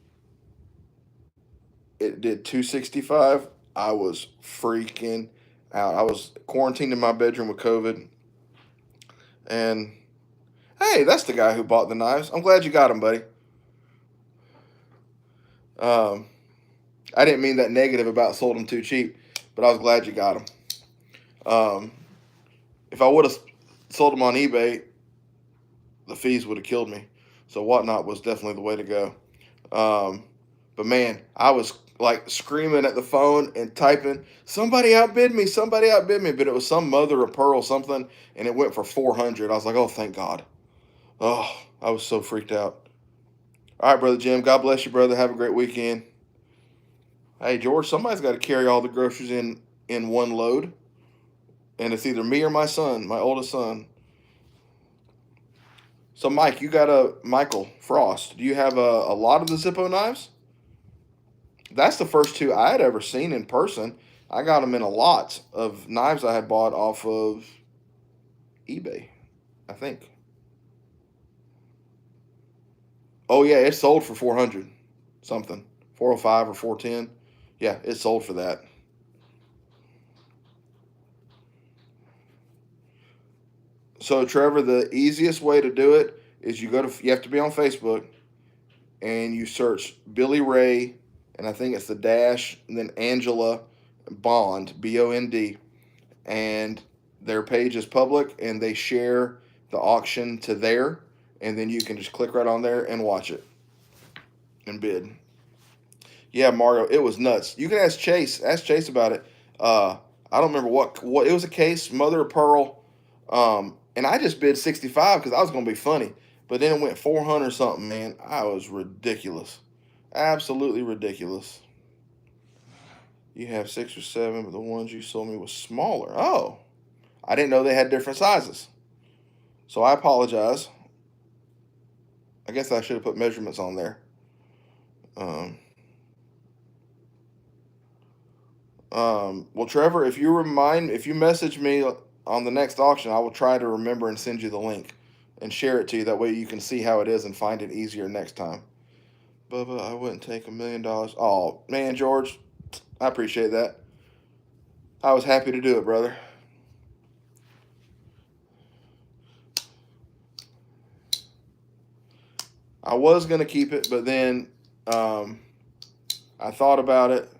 it did $265. I was freaking out. I was quarantined in my bedroom with COVID, and hey, that's the guy who bought the knives. I'm glad you got them, buddy. I didn't mean that negative about sold them too cheap, but I was glad you got them. If I would have sold them on eBay, the fees would have killed me. So Whatnot was definitely the way to go. But man, I was like screaming at the phone and typing, somebody outbid me, somebody outbid me. But it was some mother of pearl something, and it went for 400. I was like, oh, thank God. Oh, I was so freaked out. All right, Brother Jim, God bless you, brother. Have a great weekend. Hey, George, somebody's got to carry all the groceries in one load. And it's either me or my son, my oldest son. So, Mike, you got Michael Frost. Do you have a lot of the Zippo knives? That's the first 2 I had ever seen in person. I got them in a lot of knives I had bought off of eBay, I think. Oh, yeah, it sold for 400 something. 405 or 410. Yeah, it sold for that. So, Trevor, the easiest way to do it is you have to be on Facebook, and you search Billy Ray, and I think it's the dash, and then Angela Bond, Bond, and their page is public, and they share the auction to there, and then you can just click right on there and watch it and bid. Yeah, Mario, it was nuts. You can ask Chase about it. I don't remember what it was, a case, mother of pearl, and I just bid 65 because I was going to be funny. But then it went 400 something, man. I was ridiculous. Absolutely ridiculous. You have 6 or 7, but the ones you sold me was smaller. Oh, I didn't know they had different sizes. So I apologize. I guess I should have put measurements on there. Well, Trevor, if you message me on the next auction, I will try to remember and send you the link and share it to you. That way you can see how it is and find it easier next time. Bubba, I wouldn't take $1 million. Oh, man, George, I appreciate that. I was happy to do it, brother. I was going to keep it, but then I thought about it,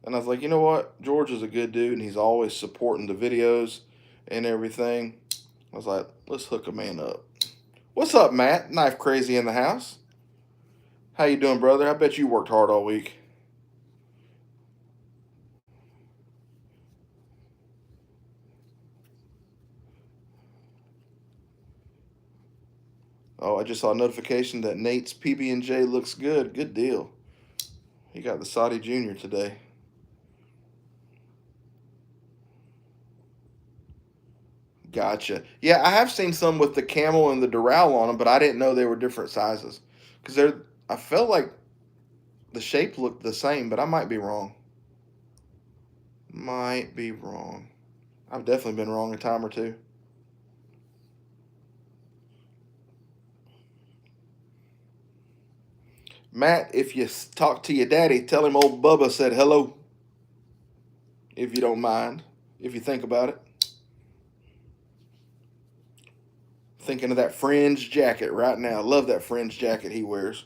and I was like, you know what? George is a good dude, and he's always supporting the videos and everything. I was like, let's hook a man up. What's up, Matt? Knife Crazy in the house. How you doing, brother? I bet you worked hard all week. Oh, I just saw a notification that Nate's PB&J looks good. Good deal. He got the Saudi Junior today. Gotcha. Yeah, I have seen some with the camel and the Doral on them, but I didn't know they were different sizes. Because I felt like the shape looked the same, but I might be wrong. Might be wrong. I've definitely been wrong a time or two. Matt, if you talk to your daddy, tell him old Bubba said hello. If you don't mind, if you think about it. Thinking of that fringe jacket right now. Love that fringe jacket he wears.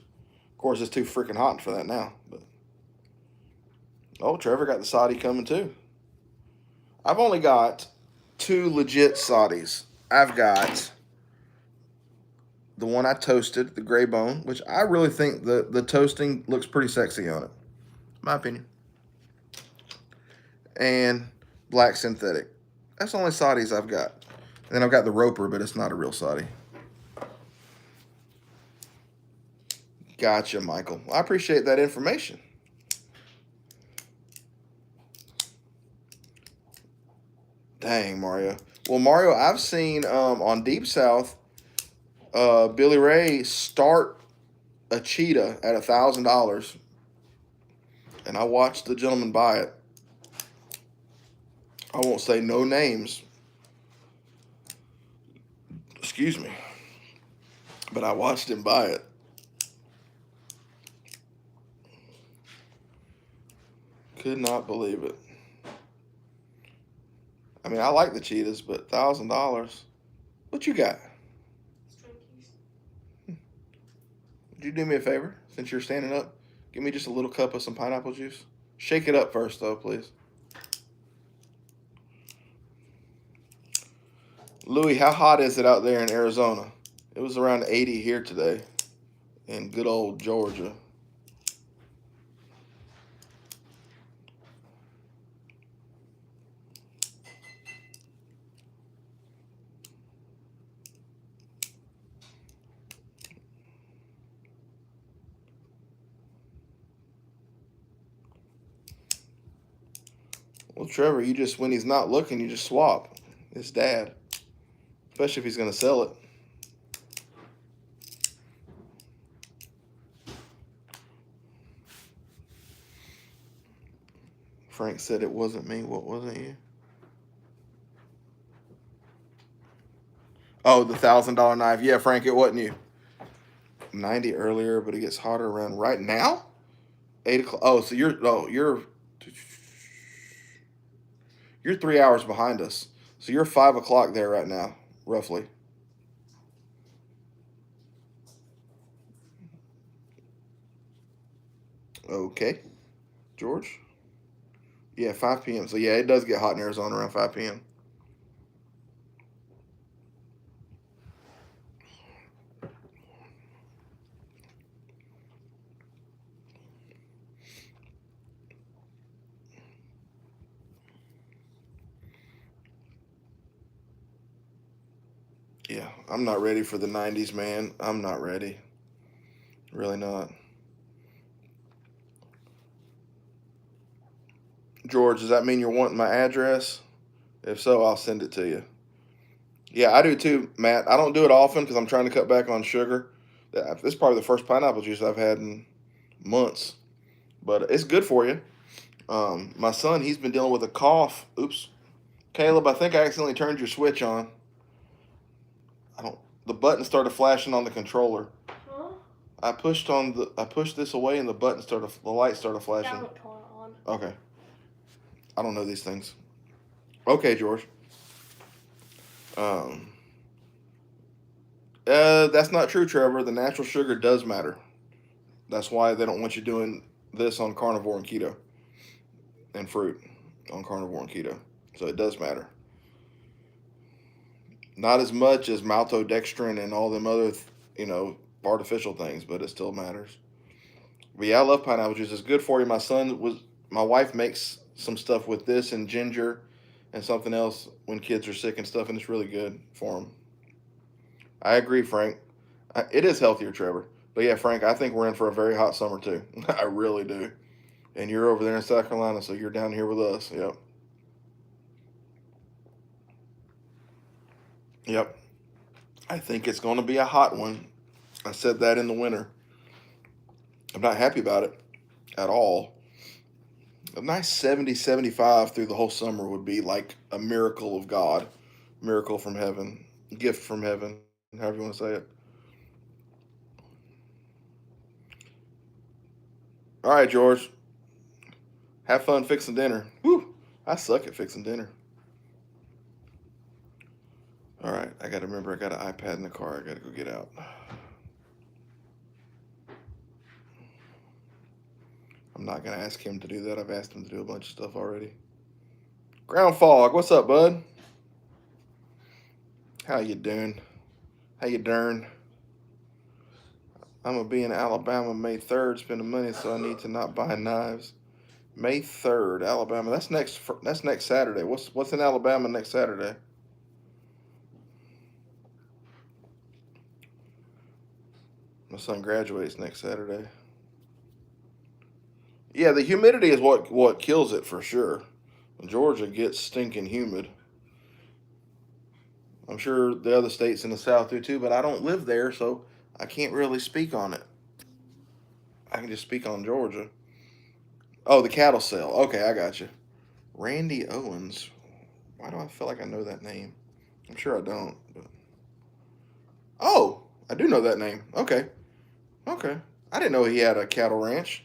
Of course, it's too freaking hot for that now. But oh, Trevor got the Saudi coming too. I've only got 2 legit Saudis. I've got the one I toasted, the gray bone, which I really think the toasting looks pretty sexy on it, my opinion. And black synthetic. That's the only Saudis I've got. And then I've got the Roper, but it's not a real Saudi. Gotcha, Michael. Well, I appreciate that information. Dang, Mario. Well, Mario, I've seen on Deep South, Billy Ray start a cheetah at $1,000, and I watched the gentleman buy it. I won't say no names. Excuse me. But I watched him buy it. Could not believe it. I mean, I like the cheetahs, but $1,000. What you got? Would you do me a favor, since you're standing up? Give me just a little cup of some pineapple juice. Shake it up first, though, please. Louis, how hot is it out there in Arizona? It was around 80 here today in good old Georgia. Well, Trevor, you just, when he's not looking, you just swap. His dad. Especially if he's going to sell it. Frank said it wasn't me. What wasn't you? Oh, the $1,000 knife. Yeah, Frank, it wasn't you. 90 earlier, but it gets hotter around right now? 8 o'clock. Oh, so you're 3 hours behind us. So you're 5 o'clock there right now, roughly. Okay. George? Yeah, 5 p.m. So yeah, it does get hot in Arizona around 5 p.m. Yeah, I'm not ready for the 90s, man. I'm not ready. Really not. George, does that mean you're wanting my address? If so, I'll send it to you. Yeah, I do too, Matt. I don't do it often because I'm trying to cut back on sugar. This is probably the first pineapple juice I've had in months, but it's good for you. My son, he's been dealing with a cough. Oops, Caleb, I think I accidentally turned your switch on. I don't. The button started flashing on the controller.
Huh?
I pushed this away and the light started flashing.
Don't turn it on.
Okay. I don't know these things. Okay, George. That's not true, Trevor. The natural sugar does matter. That's why they don't want you doing this on carnivore and keto, and fruit on carnivore and keto. So it does matter. Not as much as maltodextrin and all them other, artificial things, but it still matters. But yeah, I love pineapple juice. It's good for you. My wife makes some stuff with this and ginger and something else when kids are sick and stuff, and it's really good for them. I agree, Frank. It is healthier, Trevor. But yeah, Frank, I think we're in for a very hot summer too. I really do. And you're over there in South Carolina, so you're down here with us. Yep. Yep. I think it's going to be a hot one. I said that in the winter. I'm not happy about it at all. A nice 70, 75 through the whole summer would be like a miracle of God, miracle from heaven, gift from heaven, however you want to say it. All right, George. Have fun fixing dinner. Whew, I suck at fixing dinner. All right, I got to remember I got an iPad in the car. I got to go get out. I'm not going to ask him to do that. I've asked him to do a bunch of stuff already. Ground Fog, what's up, bud? How you doing? How you doing? I'm gonna be in Alabama May 3rd, spending money, so I need to not buy knives. May 3rd, Alabama. That's next Saturday. What's in Alabama next Saturday? My son graduates next Saturday. Yeah, the humidity is what kills it for sure. Georgia gets stinking humid. I'm sure the other states in the South do too, but I don't live there, so I can't really speak on it. I can just speak on Georgia. Oh, the cattle sale. Okay, I got you. Randy Owens. Why do I feel like I know that name? I'm sure I don't. But... Oh, I do know that name. Okay. Okay. I didn't know he had a cattle ranch.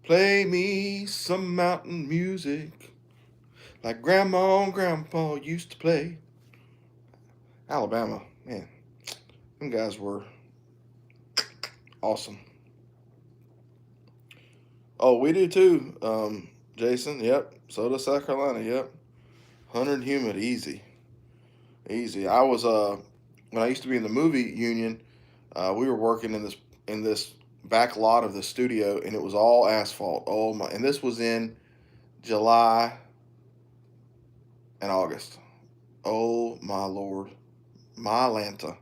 Play me some mountain music like Grandma and Grandpa used to play. Alabama, man, them guys were awesome. Oh, we do too, Jason. Yep. So does South Carolina. Yep. 100 humid, easy, easy. I was when I used to be in the movie union, we were working in this back lot of the studio, and it was all asphalt. Oh my! And this was in July and August. Oh my lord, my Lanta!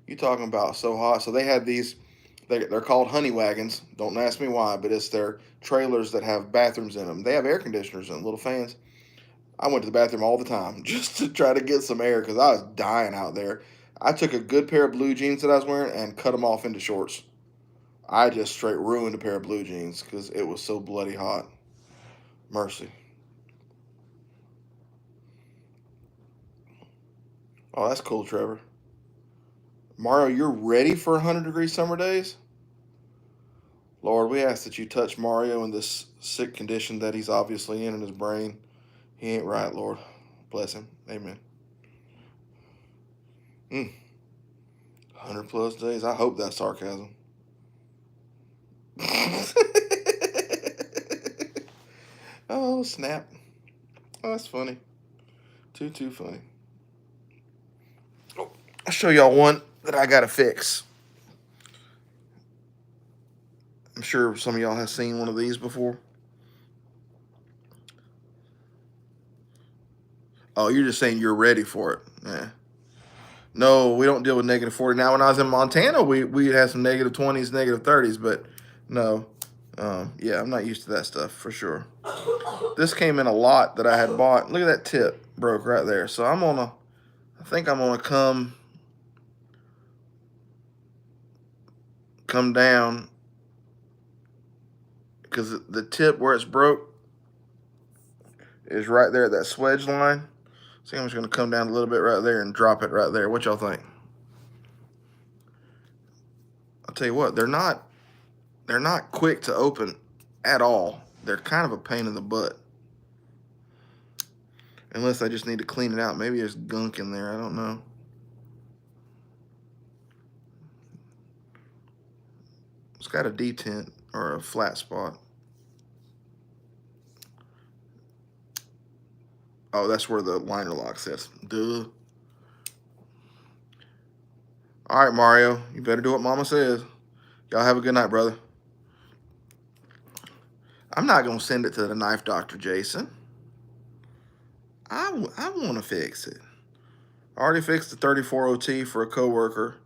You talking about so hot? So they had these. They're called honey wagons. Don't ask me why, but it's their trailers that have bathrooms in them. They have air conditioners and little fans. I went to the bathroom all the time just to try to get some air because I was dying out there. I took a good pair of blue jeans that I was wearing and cut them off into shorts. I just straight ruined a pair of blue jeans because it was so bloody hot. Mercy. Oh, that's cool, Trevor. Mario, you're ready for 100-degree summer days? Lord, we ask that you touch Mario in this sick condition that he's obviously in his brain. He ain't right, Lord. Bless him. Amen. 100 plus days. I hope that's sarcasm. Oh, snap. Oh, that's funny. Too funny. Oh, I'll show y'all one that I got to fix. I'm sure some of y'all have seen one of these before. Oh, you're just saying you're ready for it. Yeah. No, we don't deal with negative 40. Now, when I was in Montana, we had some negative 20s, negative 30s, but no. Yeah, I'm not used to that stuff for sure. This came in a lot that I had bought. Look at that tip broke right there. So I think I'm gonna come down because the tip where it's broke is right there at that swedge line. So I'm just gonna come down a little bit right there and drop it right there. What y'all think? I'll tell you what, they're not quick to open at all. They're kind of a pain in the butt. Unless I just need to clean it out. Maybe there's gunk in there. I don't know. It's got a detent or a flat spot. Oh, that's where the liner lock sits. Duh. All right, Mario. You better do what Mama says. Y'all have a good night, brother. I'm not going to send it to the knife doctor, Jason. I want to fix it. I already fixed the 34 OT for a coworker.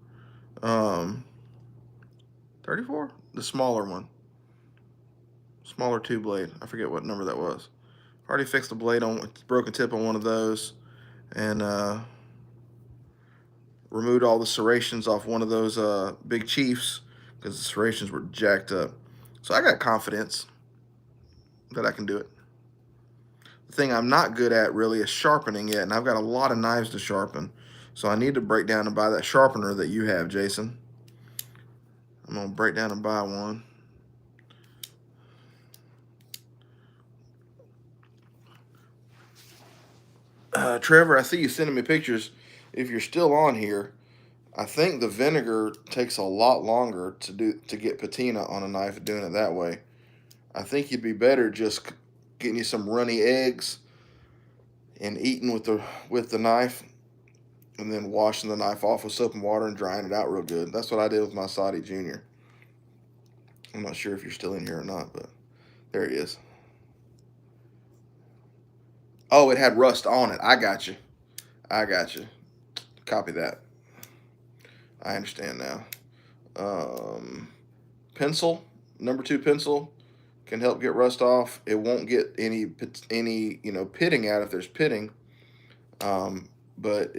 34? The smaller one. Smaller 2-blade. I forget what number that was. Already fixed the blade on broken tip on one of those, and removed all the serrations off one of those big Chiefs because the serrations were jacked up. So I got confidence that I can do it. The thing I'm not good at really is sharpening yet, and I've got a lot of knives to sharpen. So I need to break down and buy that sharpener that you have, Jason. I'm going to break down and buy one. Trevor, I see you sending me pictures. If you're still on here, I think the vinegar takes a lot longer to get patina on a knife doing it that way. I think you'd be better just getting you some runny eggs and eating with the knife and then washing the knife off with soap and water and drying it out real good. That's what I did with my Saudi Junior. I'm not sure if you're still in here or not, but there he is. Oh, it had rust on it. I got you. I got you. Copy that. I understand now. Pencil, number 2 pencil, can help get rust off. It won't get any pitting out if there's pitting. But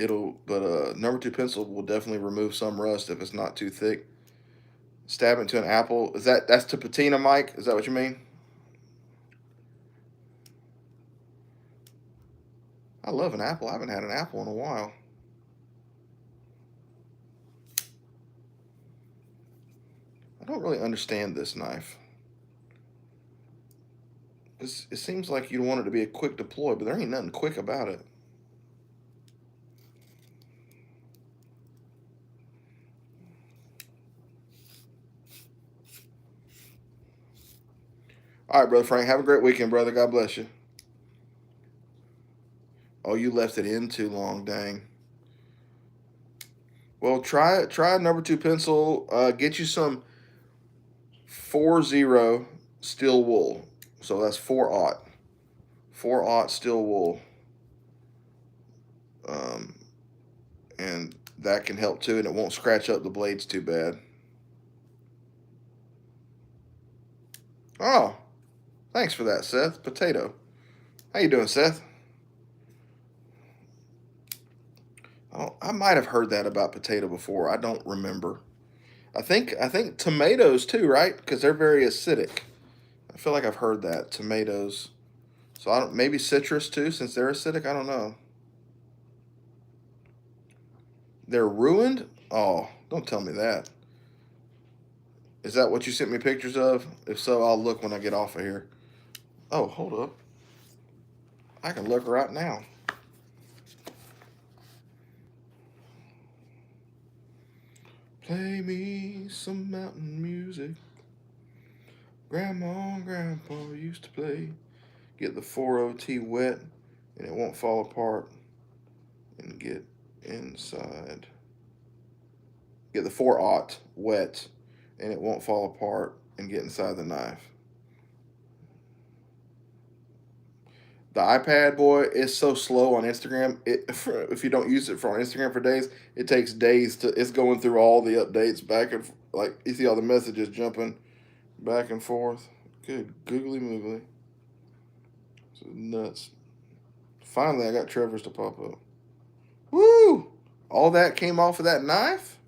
number 2 pencil will definitely remove some rust if it's not too thick. Stab into an apple. That's to patina, Mike? Is that what you mean? I love an apple. I haven't had an apple in a while. I don't really understand this knife. It seems like you want it to be a quick deploy, but there ain't nothing quick about it. All right, Brother Frank. Have a great weekend, brother. God bless you. Oh, you left it in too long. Dang. Well, try number 2 pencil. Get you some 4-0 steel wool. So that's 4-aught. 4-aught steel wool. And that can help too, and it won't scratch up the blades too bad. Oh, thanks for that, Seth. Potato. How you doing, Seth? Oh, I might have heard that about potato before. I don't remember. I think tomatoes too, right? Because they're very acidic. I feel like I've heard that tomatoes. So maybe citrus too, since they're acidic. I don't know. They're ruined? Oh, don't tell me that. Is that what you sent me pictures of? If so, I'll look when I get off of here. Oh, hold up. I can look right now. Play me some mountain music. Grandma and Grandpa used to play. Get the 4OT wet and it won't fall apart. And get inside. Get the 4-aught wet and it won't fall apart and get inside the knife. The iPad, boy, is so slow on Instagram. If you don't use it on Instagram for days, it takes days to. It's going through all the updates back and like you see all the messages jumping back and forth. Good googly moogly. It's nuts. Finally, I got Trevor's to pop up. Woo! All that came off of that knife?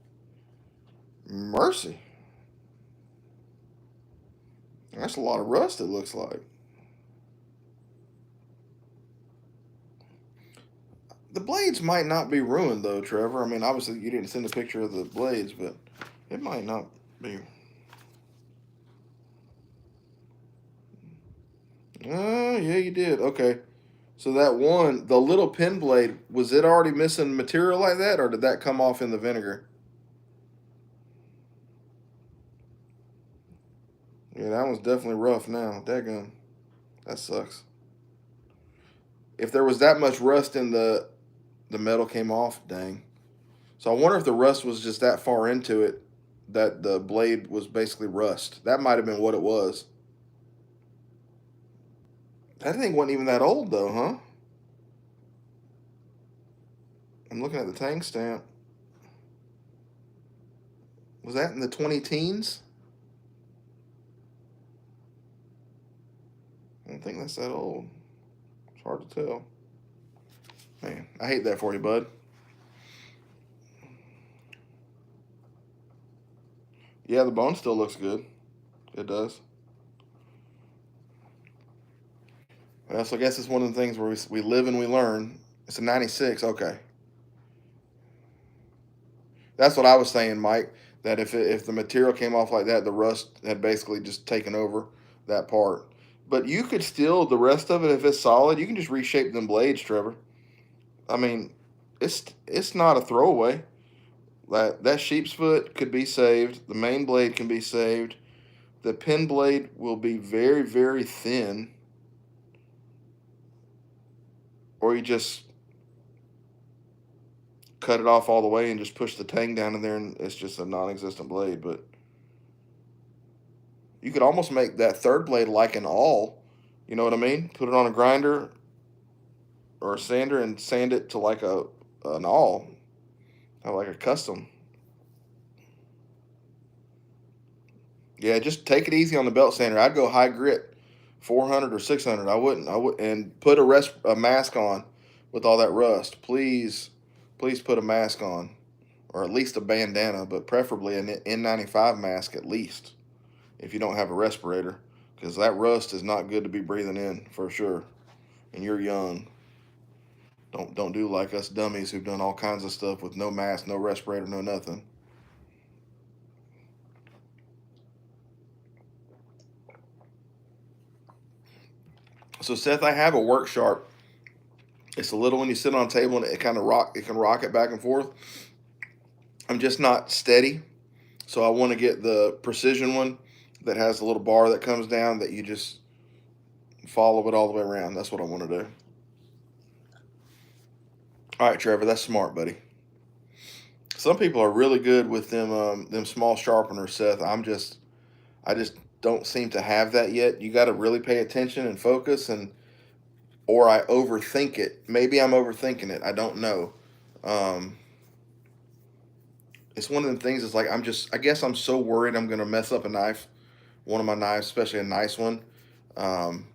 Mercy. That's a lot of rust, it looks like. The blades might not be ruined, though, Trevor. I mean, obviously, you didn't send a picture of the blades, but it might not be. Oh, yeah, you did. Okay. So that one, the little pin blade, was it already missing material like that, or did that come off in the vinegar? Yeah, that one's definitely rough now. Daggone. That sucks. If there was that much rust in the metal came off, dang. So I wonder if the rust was just that far into it that the blade was basically rust. That might have been what it was. That thing wasn't even that old though, huh? I'm looking at the tank stamp. Was that in the 20 teens? I don't think that's that old. It's hard to tell. Man, I hate that for you, bud. Yeah, the bone still looks good. It does. Well, so I guess it's one of the things where we live and we learn. It's a 96. Okay. That's what I was saying, Mike. That if the material came off like that, the rust had basically just taken over that part. But you could still the rest of it if it's solid. You can just reshape them blades, Trevor. I mean, it's not a throwaway. That sheep's foot could be saved. The main blade can be saved. The pin blade will be very, very thin. Or you just cut it off all the way and just push the tang down in there, and it's just a non-existent blade. But you could almost make that third blade like an awl. You know what I mean? Put it on a grinder or a sander and sand it to like an awl, like a custom. Yeah, just take it easy on the belt sander. I'd go high grit, 400 or 600. I wouldn't. And put a mask on with all that rust. Please, please put a mask on, or at least a bandana, but preferably an N95 mask at least, if you don't have a respirator, because that rust is not good to be breathing in for sure. And you're young. Don't do like us dummies who've done all kinds of stuff with no mask, no respirator, no nothing. So Seth, I have a work sharp. It's a little one you sit on a table and it kind of can rock it back and forth. I'm just not steady. So I want to get the precision one that has a little bar that comes down that you just follow it all the way around. That's what I want to do. All right, Trevor, that's smart, buddy. Some people are really good with them small sharpeners, Seth. I just don't seem to have that yet. You got to really pay attention and focus, or I overthink it. Maybe I'm overthinking it. I don't know. It's one of them things. It's like I guess I'm so worried I'm gonna mess up a knife, one of my knives, especially a nice one. Um,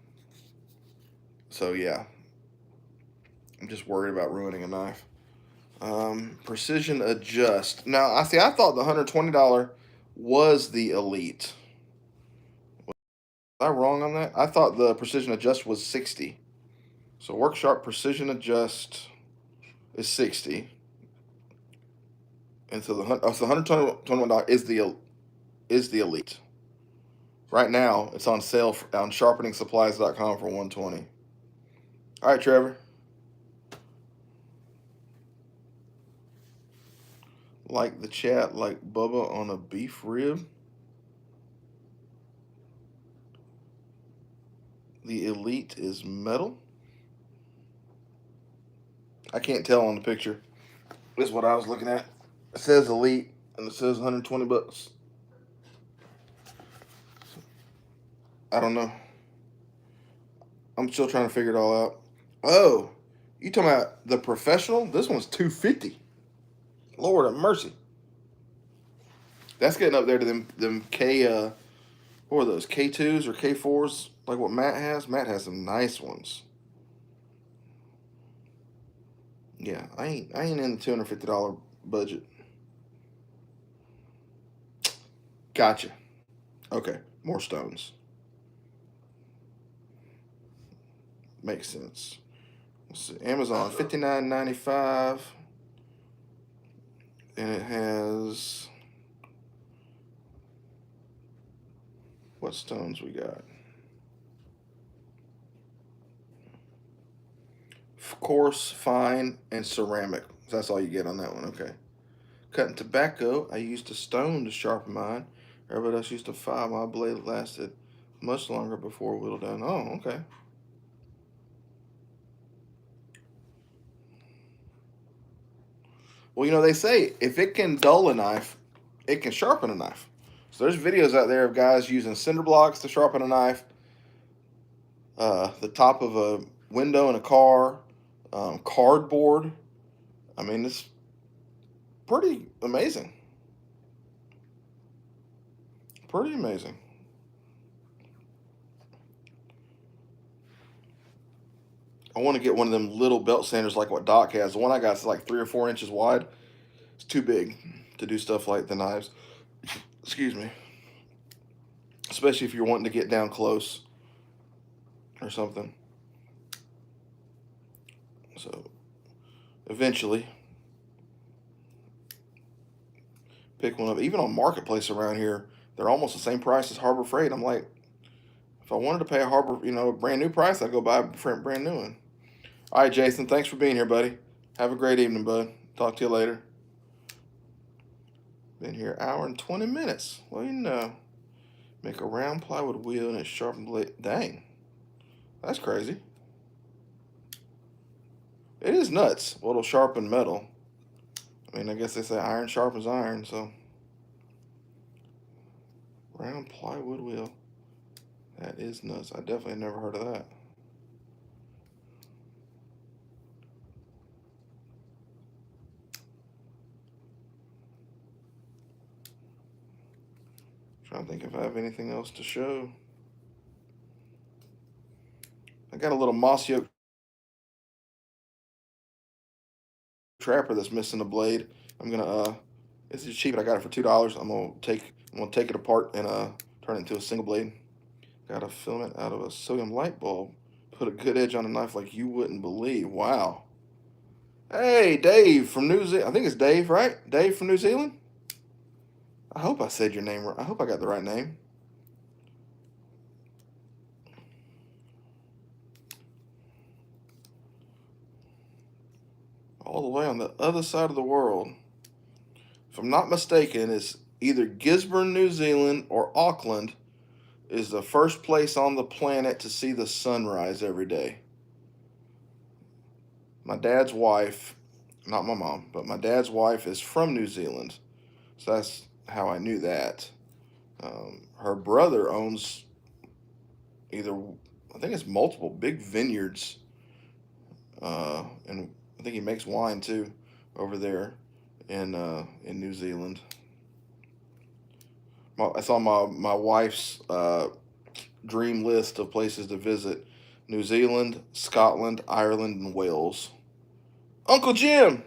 so yeah, I'm just worried about ruining a knife. Precision adjust. Now I thought the $120 was the elite. Was I wrong on that? I thought the precision adjust was 60. So work sharp precision adjust is 60. And so the $121 is the elite. Right now, it's on sale on sharpeningsupplies.com for $120. All right, Trevor. Like the chat, like Bubba on a beef rib. The elite is metal. I can't tell on the picture. This is what I was looking at. It says elite and it says 120 bucks. I don't know. I'm still trying to figure it all out. Oh, you talking about the professional? This one's $250. Lord have mercy. That's getting up there to them what are those, K2s or K4s, like what Matt has? Matt has some nice ones. Yeah, I ain't in the $250 budget. Gotcha. Okay, more stones. Makes sense. Let's see. Amazon $59.95. And it has, what stones we got? Coarse, fine, and ceramic. That's all you get on that one. Okay. Cutting tobacco. I used a stone to sharpen mine. Everybody else used a file. My blade lasted much longer before whittled down. Oh, okay. Well, you know, they say if it can dull a knife, it can sharpen a knife. So there's videos out there of guys using cinder blocks to sharpen a knife, the top of a window in a car, cardboard. I mean, it's pretty amazing. Pretty amazing. I want to get one of them little belt sanders like what Doc has. The one I got is like 3 or 4 inches wide. It's too big to do stuff like the knives. Excuse me. Especially if you're wanting to get down close or something. So eventually pick one up. Even on Marketplace around here, they're almost the same price as Harbor Freight. I'm like, if I wanted to pay a brand new price, I'd go buy a brand new one. All right, Jason, thanks for being here, buddy. Have a great evening, bud. Talk to you later. Been here an hour and 20 minutes. Well, you know. Make a round plywood wheel and a sharpened blade. Dang. That's crazy. It is nuts. Well, it'll sharpen metal. I mean, I guess they say iron sharpens iron, so. Round plywood wheel. That is nuts. I definitely never heard of that. Trying to think if I have anything else to show. I got a little mossy oak trapper that's missing a blade. I'm gonna this is cheap. I got it for $2. I'm gonna take it apart and turn it into a single blade. Got a filament out of a sodium light bulb. Put a good edge on a knife like you wouldn't believe. Wow. Hey, Dave from New Zealand. I think it's Dave, right? Dave from New Zealand. I hope I said your name right. I hope I got the right name. All the way on the other side of the world. If I'm not mistaken, it's either Gisborne, New Zealand, or Auckland is the first place on the planet to see the sunrise every day. My dad's wife, not my mom, but my dad's wife is from New Zealand. So that's how I knew that. Her brother owns either, I think it's multiple big vineyards, and I think he makes wine too over there in New Zealand. It's on my wife's dream list of places to visit: New Zealand, Scotland, Ireland, and Wales. Uncle Jim,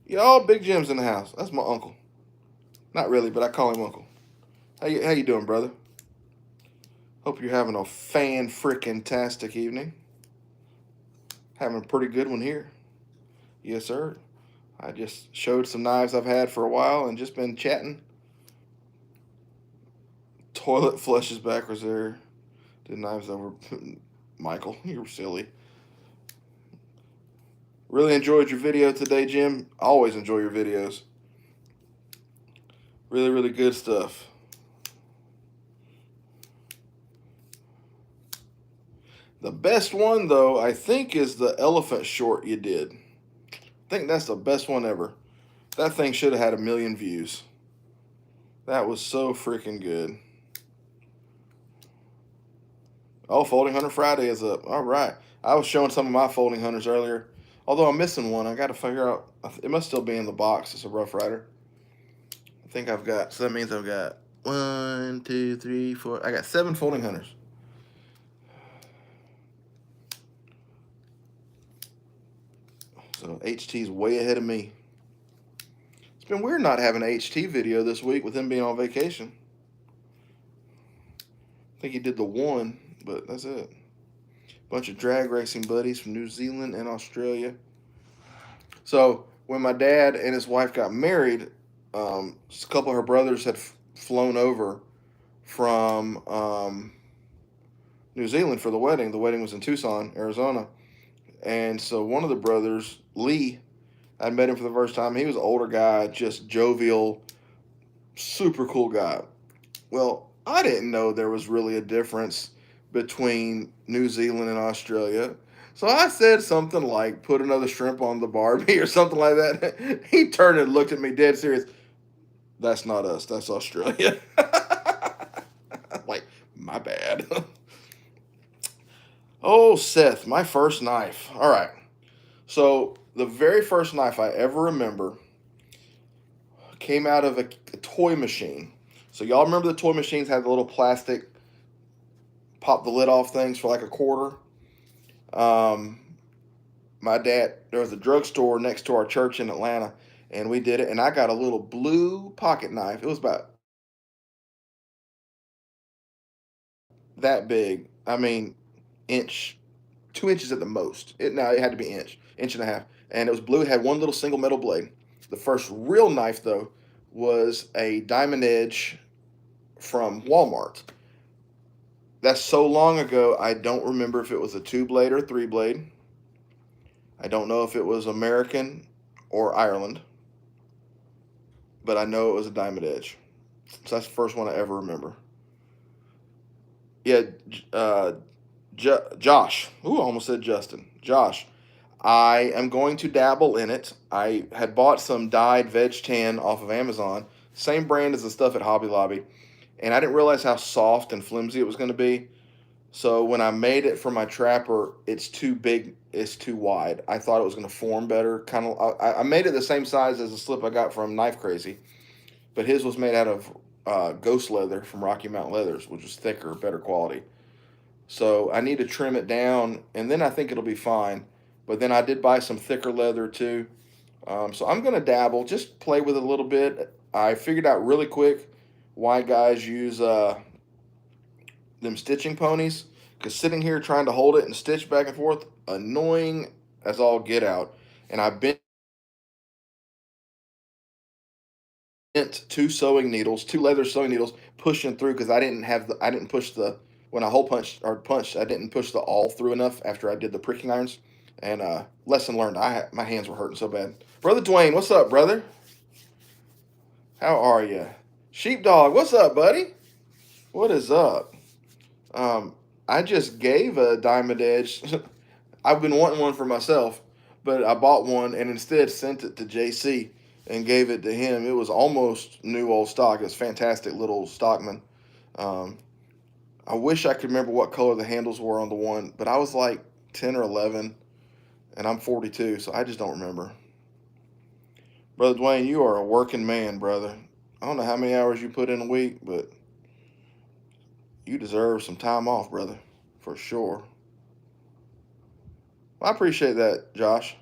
y'all big Jim's in the house. That's my uncle. Not really, but I call him uncle. How you doing, brother? Hope you're having a fan-frickin-tastic evening. Having a pretty good one here. Yes, sir. I just showed some knives I've had for a while and just been chatting. Toilet flushes backwards there. Did knives over. Michael, you're silly. Really enjoyed your video today, Jim. Always enjoy your videos. Really, really good stuff. The best one, though, I think is the elephant short you did. I think that's the best one ever. That thing should have had 1 million views. That was so freaking good. Oh, Folding Hunter Friday is up. All right. I was showing some of my Folding Hunters earlier. Although I'm missing one. I got to figure out. It must still be in the box. It's a Rough Rider. I think I've got, so that means I've got 1, 2, 3, 4. I got 7 Folding Hunters. So HT's way ahead of me. It's been weird not having an HT video this week with him being on vacation. I think he did the one, but that's it. Bunch of drag racing buddies from New Zealand and Australia. So when my dad and his wife got married, a couple of her brothers had flown over from New Zealand for the wedding. The wedding was in Tucson, Arizona. And so one of the brothers, Lee, I met him for the first time. He was an older guy, just jovial, super cool guy. Well, I didn't know there was really a difference between New Zealand and Australia. So I said something like, put another shrimp on the Barbie or something like that. He turned and looked at me dead serious. That's not us. That's Australia. Like, my bad. Oh, Seth, my first knife. All right. So the very first knife I ever remember came out of a toy machine. So y'all remember the toy machines had the little plastic pop the lid off things for like a quarter? My dad, there was a drugstore next to our church in Atlanta, and we did it, and I got a little blue pocket knife. It was about that big. I mean, inch, 2 inches at the most. It had to be inch and a half. And it was blue. It had one little single metal blade. The first real knife, though, was a diamond edge from Walmart. That's so long ago, I don't remember if it was a 2-blade or 3-blade. I don't know if it was American or Ireland, but I know it was a diamond edge. So that's the first one I ever remember. Yeah, Josh. Ooh, I almost said Justin. Josh, I am going to dabble in it. I had bought some dyed veg tan off of Amazon, same brand as the stuff at Hobby Lobby, and I didn't realize how soft and flimsy it was going to be. So when I made it for my trapper, it's too big, it's too wide. I thought it was going to form better. Kind of, I made it the same size as the slip I got from Knife Crazy, but his was made out of ghost leather from Rocky Mountain Leathers, which is thicker, better quality. So I need to trim it down, and then I think it'll be fine. But then I did buy some thicker leather too. So I'm gonna dabble, just play with it a little bit. I figured out really quick why guys use them stitching ponies, because sitting here trying to hold it and stitch back and forth, annoying as all get out. And I bent two sewing needles, two leather sewing needles, pushing through because I didn't push the when I hole punched, I didn't push the awl through enough after I did the pricking irons. And lesson learned. My hands were hurting so bad. Brother Dwayne, what's up, brother? How are you? Sheepdog, what's up, buddy? What is up? I just gave a diamond edge. I've been wanting one for myself, but I bought one and instead sent it to JC and gave it to him. It was almost new old stock. It's fantastic little Stockman. Um, I wish I could remember what color the handles were on the one, but I was like 10 or 11, and I'm 42, so I just don't remember. Brother Dwayne, you are a working man, brother. I don't know how many hours you put in a week, but you deserve some time off, brother, for sure. I appreciate that, Josh.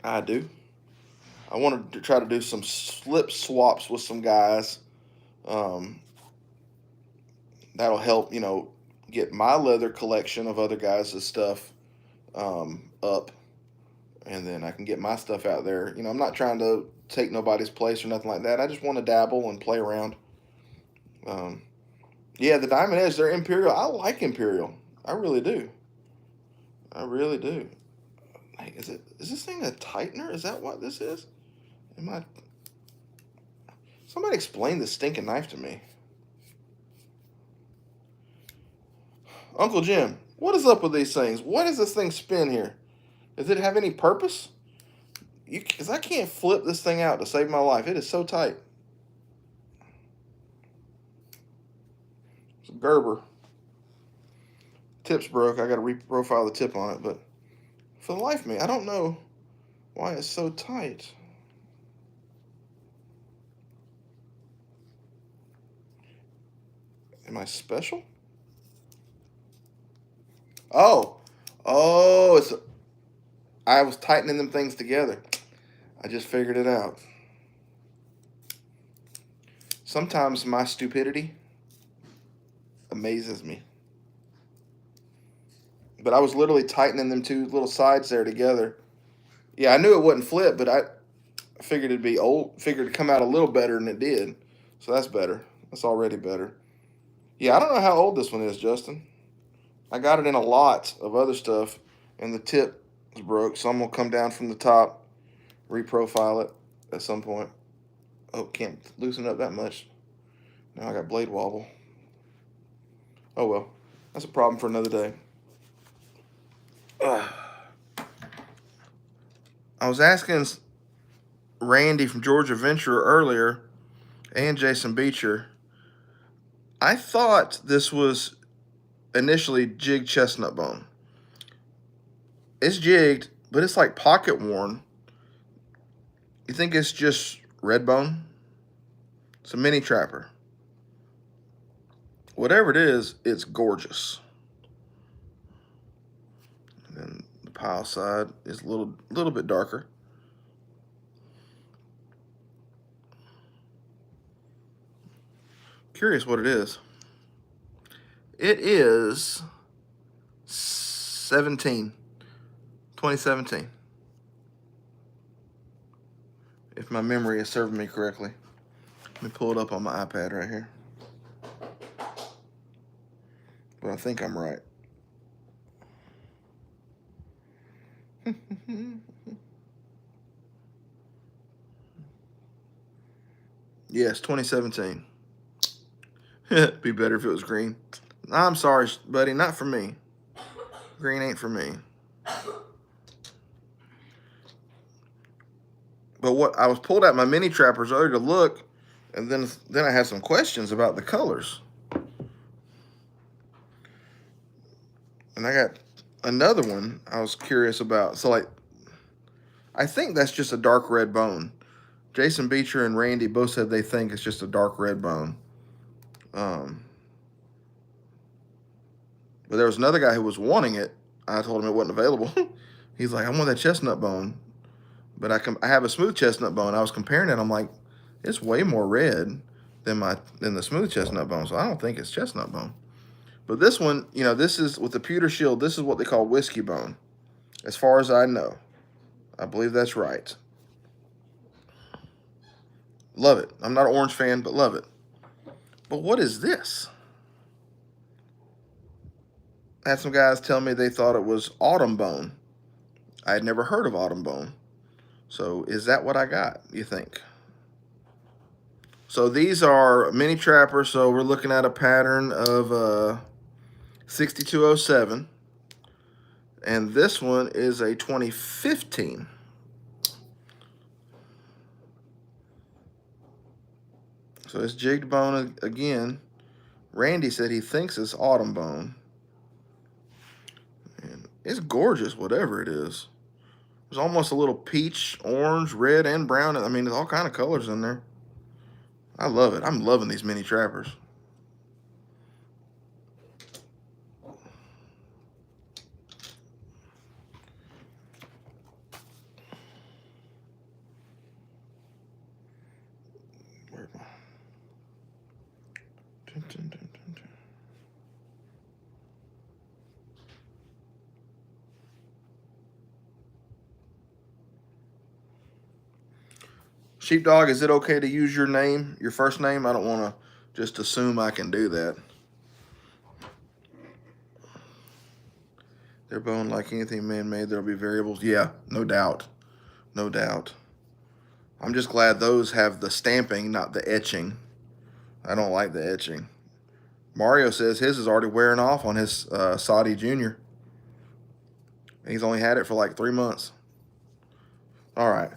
I do. I wanted to try to do some slip swaps with some guys. Um, that'll help, get my leather collection of other guys' stuff up, and then I can get my stuff out there. I'm not trying to take nobody's place or nothing like that. I just want to dabble and play around. Um, yeah, the Diamond Edge, they're Imperial. I like Imperial. I really do. I really do. Hey, is this thing a tightener? Is that what this is? Somebody explain the stinking knife to me. Uncle Jim, what is up with these things? What does this thing spin here? Does it have any purpose? Because I can't flip this thing out to save my life. It is so tight. It's a Gerber. Tip's broke. I got to reprofile the tip on it, but for the life of me, I don't know why it's so tight. Am I special? Oh, I was tightening them things together. I just figured it out. Sometimes my stupidity amazes me. But I was literally tightening them two little sides there together. Yeah, I knew it wouldn't flip, but I figured it'd come out a little better than it did. So that's better. That's already better. Yeah, I don't know how old this one is, Justin. I got it in a lot of other stuff, and the tip is broke, so I'm going to come down from the top, reprofile it at some point. Oh, can't loosen up that much. Now I got blade wobble. Oh well, that's a problem for another day. I was asking Randy from Georgia Venture earlier, and Jason Beecher. I thought this was initially jigged chestnut bone. It's jigged, but it's like pocket worn. You think it's just red bone? It's a mini trapper. Whatever it is, it's gorgeous. And then the pile side is a little bit darker. Curious what it is. It is 2017. If my memory is serving me correctly. Let me pull it up on my iPad right here. But I think I'm right. Yes, 2017. Be better if it was green. I'm sorry, buddy, not for me. Green ain't for me. But what I was pulled out my mini trappers earlier to look, and then I had some questions about the colors. And I got another one I was curious about. So like, I think that's just a dark red bone. Jason Beecher and Randy both said they think it's just a dark red bone. But there was another guy who was wanting it. I told him it wasn't available. He's like, I want that chestnut bone. But I have a smooth chestnut bone. I was comparing it. I'm like, it's way more red than the smooth chestnut bone. So I don't think it's chestnut bone. But this one, you know, this is with the pewter shield. This is what they call whiskey bone, as far as I know. I believe that's right. Love it. I'm not an orange fan, but love it. But what is this? I had some guys tell me they thought it was autumn bone. I had never heard of autumn bone. So is that what I got, you think? So these are mini trappers. So we're looking at a pattern of 6207. And this one is a 2015. So it's jigged bone again. Randy said he thinks it's autumn bone. And it's gorgeous, whatever it is. There's almost a little peach, orange, red, and brown. I mean, there's all kind of colors in there. I love it. I'm loving these mini trappers. Sheepdog, is it okay to use your name, your first name? I don't want to just assume I can do that. They're bone like anything man-made. There'll be variables. Yeah, no doubt. No doubt. I'm just glad those have the stamping, not the etching. I don't like the etching. Mario says his is already wearing off on his Saudi Jr. He's only had it for like 3 months. All right.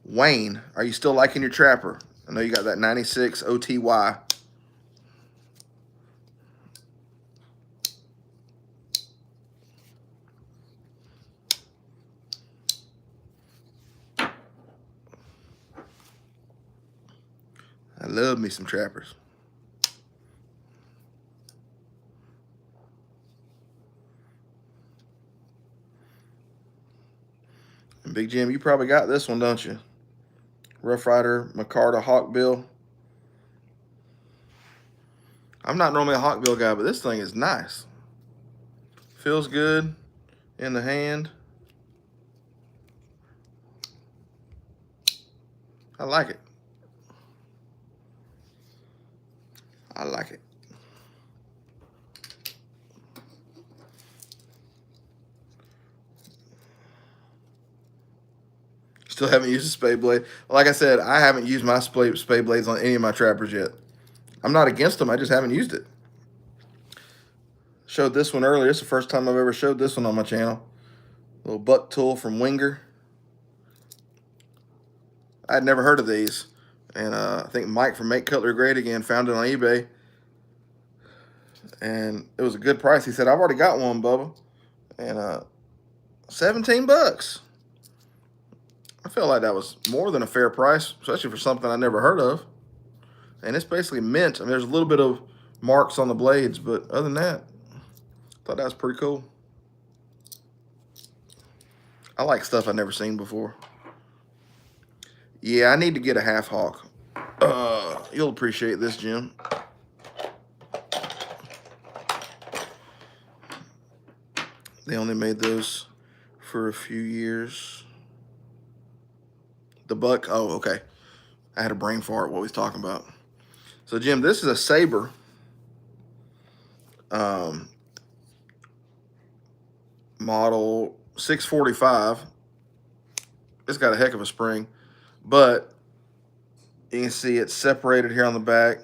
Wayne, are you still liking your trapper? I know you got that 96 OTY. I love me some trappers. And Big Jim, you probably got this one, don't you? Rough Rider, Micarta, Hawkbill. I'm not normally a Hawkbill guy, but this thing is nice. Feels good in the hand. I like it. I like it. Still haven't used a spade blade. Like I said, I haven't used my spade blades on any of my trappers yet. I'm not against them. I just haven't used it. Showed this one earlier. It's the first time I've ever showed this one on my channel. Little buck tool from Winger. I'd never heard of these. And I think Mike from Make Cutlery Great Again found it on eBay. And it was a good price. He said, I've already got one, Bubba. And 17 bucks. I felt like that was more than a fair price, especially for something I never heard of. And it's basically mint. I mean, there's a little bit of marks on the blades, but other than that, I thought that was pretty cool. I like stuff I've never seen before. Yeah, I need to get a half hawk. You'll appreciate this, Jim. They only made those for a few years. The buck, oh, okay. I had a brain fart what he's talking about. So, Jim, this is a Saber. Model 645. It's got a heck of a spring. But you can see it's separated here on the back.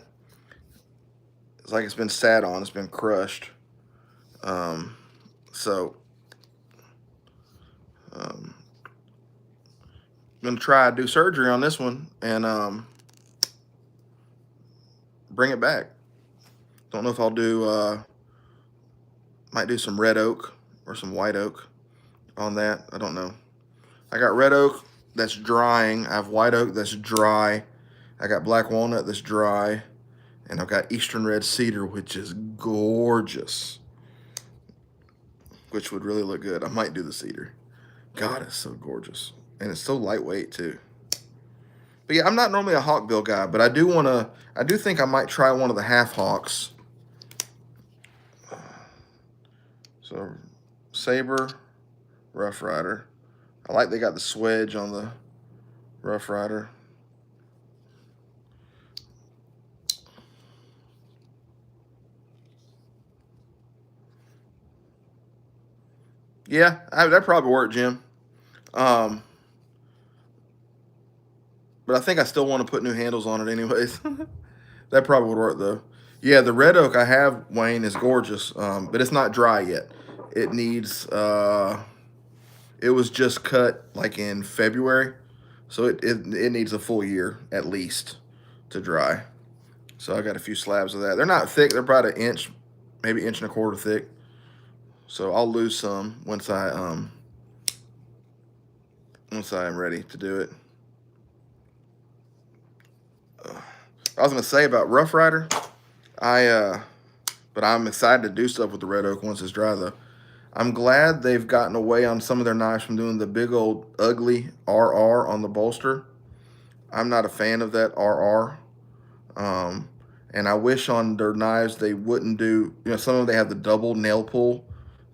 It's like it's been sat on. It's been crushed. So gonna try to do surgery on this one and bring it back. Don't know if I'll do might do some red oak or some white oak on that. I don't know. I got red oak that's drying. I have white oak that's dry. I got black walnut that's dry. And I've got eastern red cedar, which is gorgeous. Which would really look good. I might do the cedar. God, it's so gorgeous. And it's so lightweight too. But yeah, I'm not normally a hawkbill guy, but I do think I might try one of the half hawks. So Saber, Rough Rider. I like they got the swedge on the Rough Rider. Yeah, that probably worked, Jim. But I think I still want to put new handles on it anyways. That probably would work though. Yeah, the red oak I have, Wayne, is gorgeous, but it's not dry yet. It needs, it was just cut like in February, so it needs a full year at least to dry. So I got a few slabs of that. They're not thick. They're about an inch, maybe inch and a quarter thick. So I'll lose some once I am ready to do it. I was gonna say about Rough Rider, but I'm excited to do stuff with the red oak once it's dry though. I'm glad they've gotten away on some of their knives from doing the big old ugly RR on the bolster. I'm not a fan of that RR. And I wish on their knives they wouldn't do, some of them they have the double nail pull.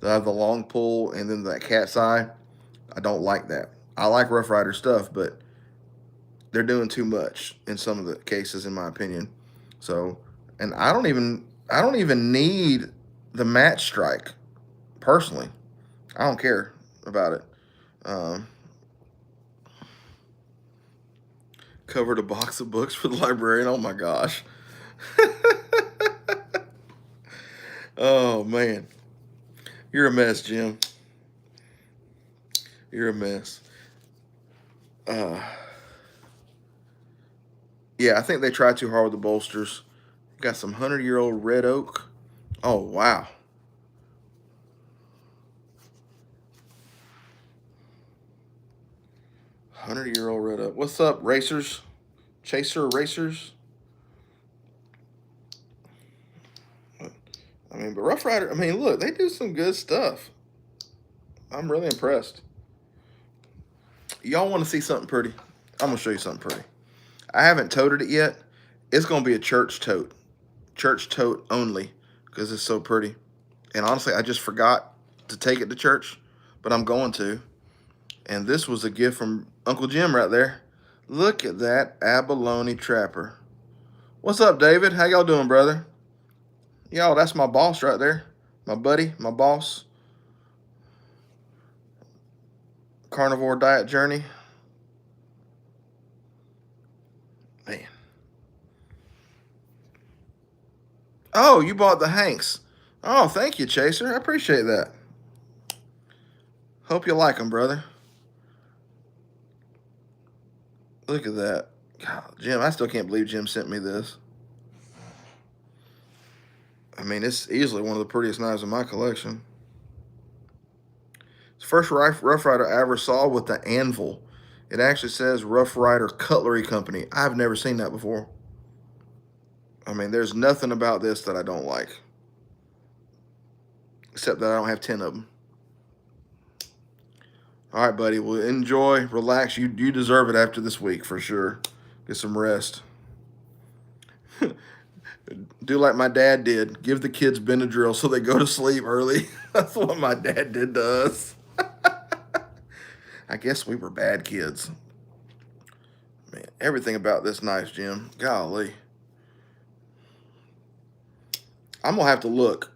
They have the long pull and then that cat's eye. I don't like that. I like Rough Rider stuff, but they're doing too much in some of the cases, in my opinion. So, and I don't even need the match strike, personally. I don't care about it. Covered a box of books for the librarian. Oh my gosh. Oh man. You're a mess, Jim. You're a mess. Yeah, I think they tried too hard with the bolsters. Got some 100-year-old red oak. Oh, wow. $100-year-old red oak. What's up, racers? Chaser racers? I mean, but Rough Rider, I mean, look, they do some good stuff. I'm really impressed. Y'all want to see something pretty? I'm going to show you something pretty. I haven't toted it yet. It's going to be a church tote. Church tote only because it's so pretty. And honestly, I just forgot to take it to church, but I'm going to. And this was a gift from Uncle Jim right there. Look at that abalone trapper. What's up, David? How y'all doing, brother? Y'all, that's my boss right there. My buddy, my boss. Carnivore diet journey. Man. Oh, you bought the Hanks. Oh, thank you, Chaser. I appreciate that. Hope you like them, brother. Look at that. God, Jim, I still can't believe Jim sent me this. I mean, it's easily one of the prettiest knives in my collection. It's the first Rough Rider I ever saw with the anvil. It actually says Rough Rider Cutlery Company. I've never seen that before. I mean, there's nothing about this that I don't like. Except that I don't have 10 of them. All right, buddy. Well, enjoy, relax. You deserve it after this week for sure. Get some rest. Do like my dad did. Give the kids Benadryl so they go to sleep early. That's what my dad did to us. I guess we were bad kids. Man, everything about this knife, Jim. Golly. I'm going to have to look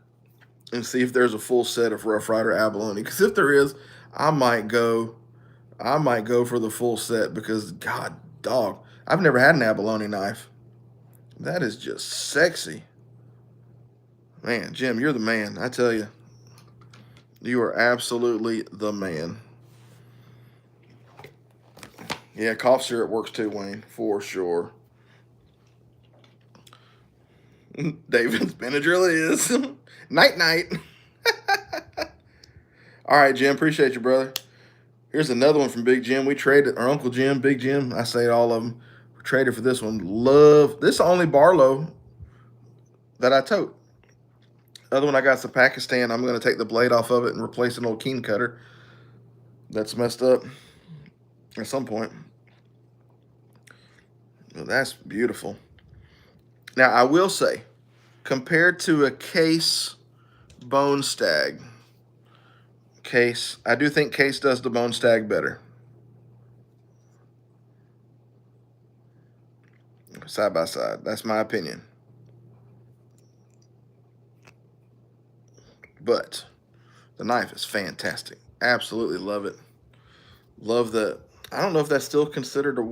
and see if there's a full set of Rough Rider abalone. Because if there is, I might go for the full set because, God, dog, I've never had an abalone knife. That is just sexy. Man, Jim, you're the man. I tell you. You are absolutely the man. Yeah, cough syrup works too, Wayne, for sure. David's Benadryl is. Night, night. All right, Jim. Appreciate you, brother. Here's another one from Big Jim. We traded, or Uncle Jim, Big Jim. I say all of them. We traded for this one. Love. This is the only Barlow that I tote. Other one I got is the Pakistan. I'm going to take the blade off of it and replace an old keen cutter that's messed up at some point. Well, that's beautiful. Now, I will say, compared to a Case Bone Stag, Case, I do think Case does the Bone Stag better. Side by side. That's my opinion. But the knife is fantastic. Absolutely love it. Love the. I don't know if that's still considered a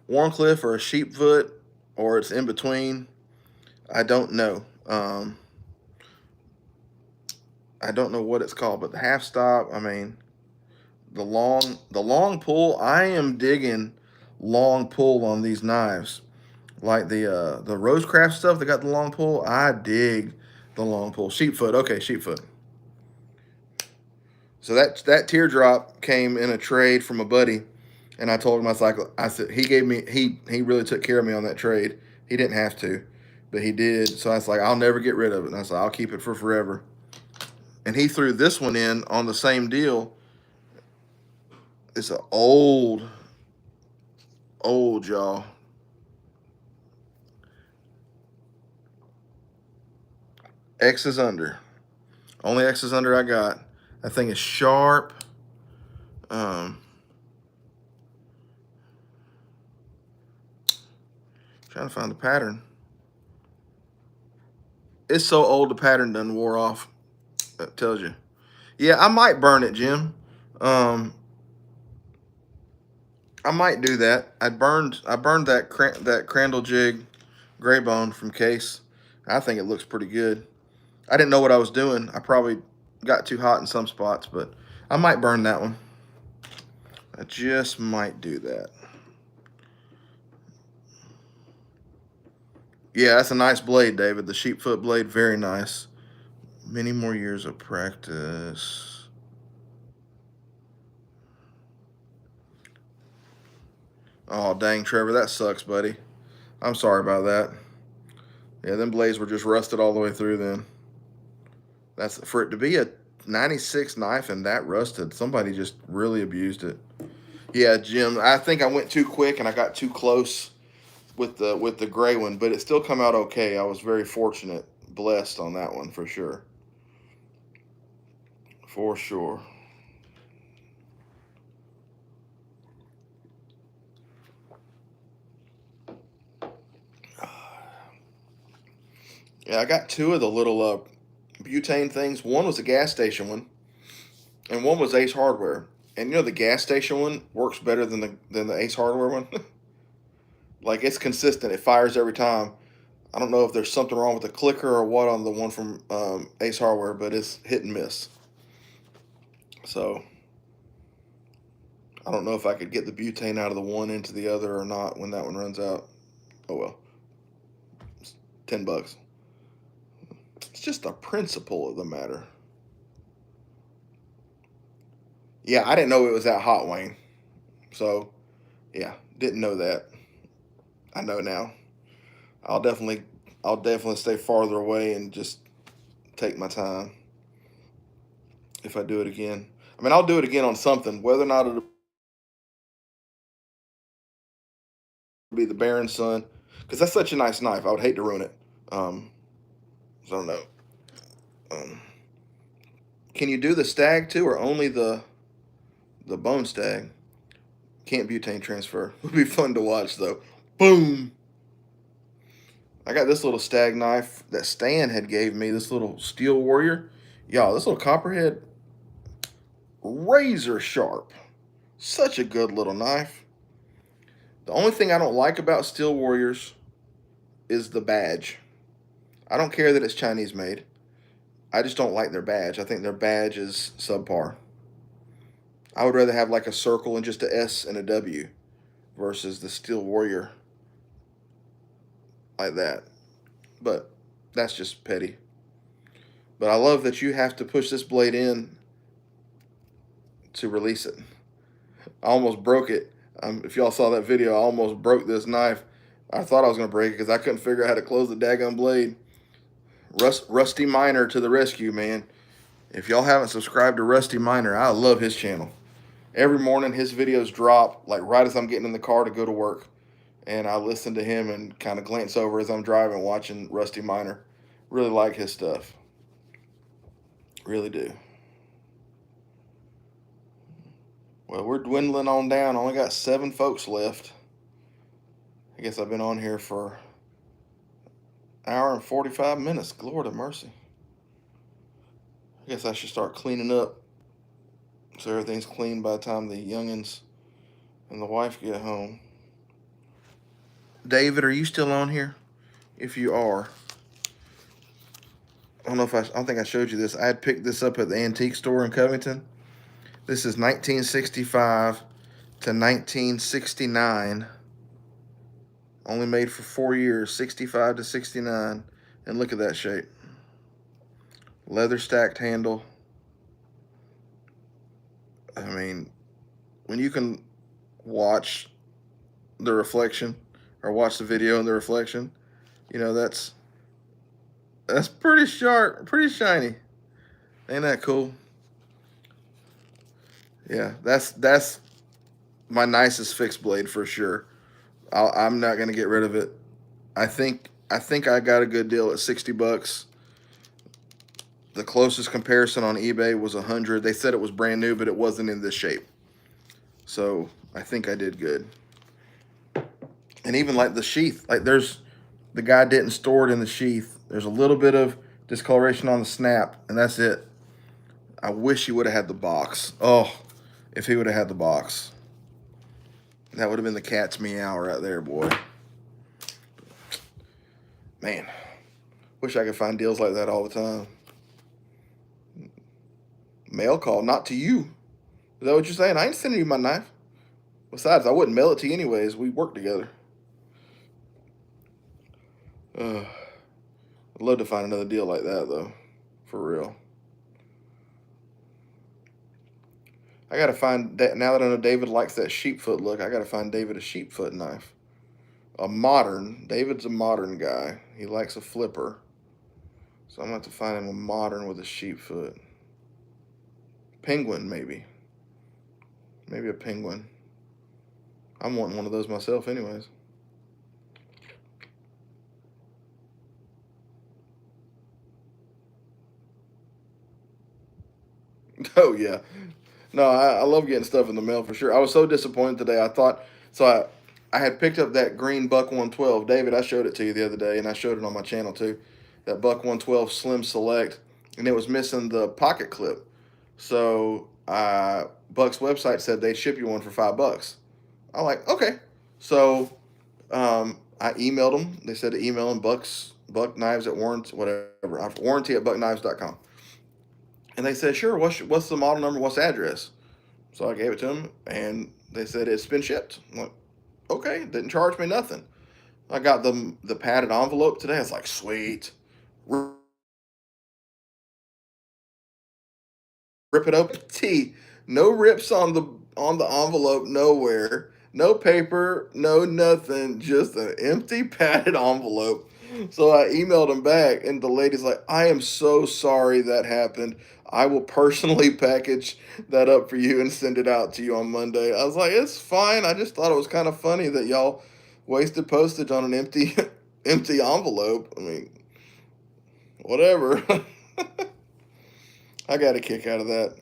Warncliffe or a Sheepfoot, or it's in between. I don't know. I don't know what it's called, but the half stop. I mean, the long pull. I am digging long pull on these knives, like the Rosecraft stuff. They got the long pull. I dig the long pull. Sheepfoot. Okay, Sheepfoot. So that teardrop came in a trade from a buddy, and I told him I said he gave me he really took care of me on that trade. He didn't have to, but he did. So I was like, I'll never get rid of it. And I said, I'll keep it for forever. And he threw this one in on the same deal. It's an old jaw. X is under. Only X is under I got. That thing is sharp. Trying to find the pattern. It's so old the pattern done wore off. That tells you. Yeah, I might burn it, Jim. I might do that. I burned that Crandall jig gray bone from Case. I think it looks pretty good. I didn't know what I was doing. I probably got too hot in some spots, but I might burn that one. I just might do that. Yeah, that's a nice blade, David. The Sheepfoot blade, very nice. Many more years of practice. Oh, dang, Trevor, that sucks, buddy. I'm sorry about that. Yeah, them blades were just rusted all the way through then. That's for it to be a 96 knife and that rusted. Somebody just really abused it. Yeah, Jim, I think I went too quick and I got too close with the gray one, but it still come out okay. I was very fortunate, blessed on that one for sure. For sure. Yeah, I got two of the little butane things. One was a gas station one, and one was Ace Hardware. And you know the gas station one works better than the Ace Hardware one. Like it's consistent; it fires every time. I don't know if there's something wrong with the clicker or what on the one from Ace Hardware, but it's hit and miss. So I don't know if I could get the butane out of the one into the other or not when that one runs out. Oh well, it's $10. It's just the principle of the matter. Yeah, I didn't know it was that hot, Wayne. So, yeah, didn't know that. I know now. I'll definitely stay farther away and just take my time if I do it again. I mean, I'll do it again on something, whether or not it'll be the Baron Sun, because that's such a nice knife. I would hate to ruin it. So I don't know. Can you do the stag too, or only the bone stag? Can't butane transfer. Would be fun to watch though. Boom. I got this little stag knife that Stan had gave me. This little Steel Warrior. Y'all, this little copperhead, razor sharp. Such a good little knife. The only thing I don't like about Steel Warriors is the badge. I don't care that it's Chinese made. I just don't like their badge. I think their badge is subpar. I would rather have like a circle and just a S and a W versus the Steel Warrior like that. But that's just petty. But I love that you have to push this blade in to release it. I almost broke it. If y'all saw that video, I almost broke this knife. I thought I was going to break it because I couldn't figure out how to close the daggone blade. Rusty Miner to the rescue, man. If y'all haven't subscribed to Rusty Miner, I love his channel. Every morning his videos drop like right as I'm getting in the car to go to work. And I listen to him and kind of glance over as I'm driving, watching Rusty Miner. Really like his stuff. Really do. Well, we're dwindling on down. Only got 7 folks left. I guess I've been on here for an hour and 45 minutes. Lord of mercy. I guess I should start cleaning up so everything's clean by the time the youngins and the wife get home. David, are you still on here? If you are, I don't think I showed you this. I had picked this up at the antique store in Covington. This is 1965 to 1969. Only made for 4 years, 65 to 69. And look at that shape. Leather stacked handle. I mean, when you can watch the reflection or watch the video in the reflection, you know, that's pretty sharp, pretty shiny. Ain't that cool? Yeah, that's my nicest fixed blade for sure. I'm not gonna get rid of it. I think I got a good deal at 60 bucks. The closest comparison on eBay was 100. They said it was brand new, but it wasn't in this shape. So I think I did good. And even like the sheath, like the guy didn't store it in the sheath. There's a little bit of discoloration on the snap, and that's it. I wish he would have had the box. Oh, if he would have had the box. That would have been the cat's meow right there, boy. Man, wish I could find deals like that all the time. Mail call, not to you. Is that what you're saying? I ain't sending you my knife. Besides, I wouldn't mail it to you anyways. We work together. I'd love to find another deal like that, though. For real. I gotta find that. Now that I know David likes that sheepfoot look, I gotta find David a sheepfoot knife. David's a modern guy. He likes a flipper. So I'm gonna have to find him a modern with a sheepfoot. Penguin, maybe. Maybe a penguin. I'm wanting one of those myself anyways. Oh, yeah. No, I love getting stuff in the mail for sure. I was so disappointed today. I had picked up that green Buck 112. David, I showed it to you the other day, and I showed it on my channel too. That Buck 112 Slim Select, and it was missing the pocket clip. So Buck's website said they'd ship you one for $5. I'm like, okay. So I emailed them. They said to email them Buck Knives at warranty at buckknives.com. And they said, sure, what's the model number, what's the address? So I gave it to them, and they said it's been shipped. I'm like, okay, didn't charge me nothing. I got the padded envelope today. I was like, sweet. Rip it open. No rips on the envelope nowhere. No paper, no nothing, just an empty padded envelope. So I emailed him back, and the lady's like, I am so sorry that happened. I will personally package that up for you and send it out to you on Monday. I was like, it's fine. I just thought it was kind of funny that y'all wasted postage on an empty envelope. I mean, whatever. I got a kick out of that.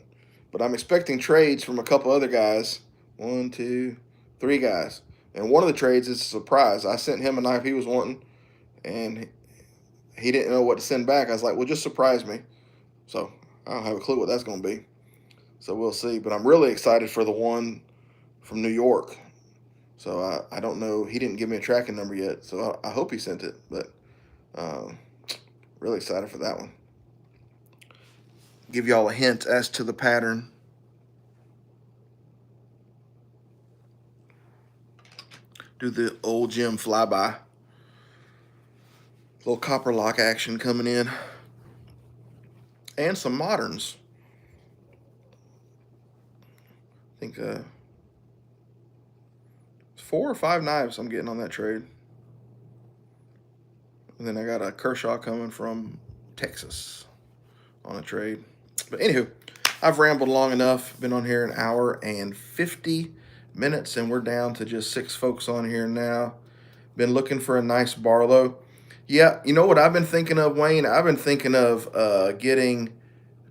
But I'm expecting trades from a couple other guys. 1, 2, 3 guys. And one of the trades is a surprise. I sent him a knife he was wanting, and he didn't know what to send back. I was like, well, just surprise me. So I don't have a clue what that's going to be. So we'll see. But I'm really excited for the one from New York. So I don't know. He didn't give me a tracking number yet. So I hope he sent it. But really excited for that one. Give y'all a hint as to the pattern. Do the old gym flyby. Little copper lock action coming in. And some moderns. I think 4 or 5 knives I'm getting on that trade. And then I got a Kershaw coming from Texas on a trade. But anywho, I've rambled long enough. Been on here an hour and 50 minutes, and we're down to just 6 folks on here now. Been looking for a nice Barlow. Yeah, you know what I've been thinking of, Wayne? I've been thinking of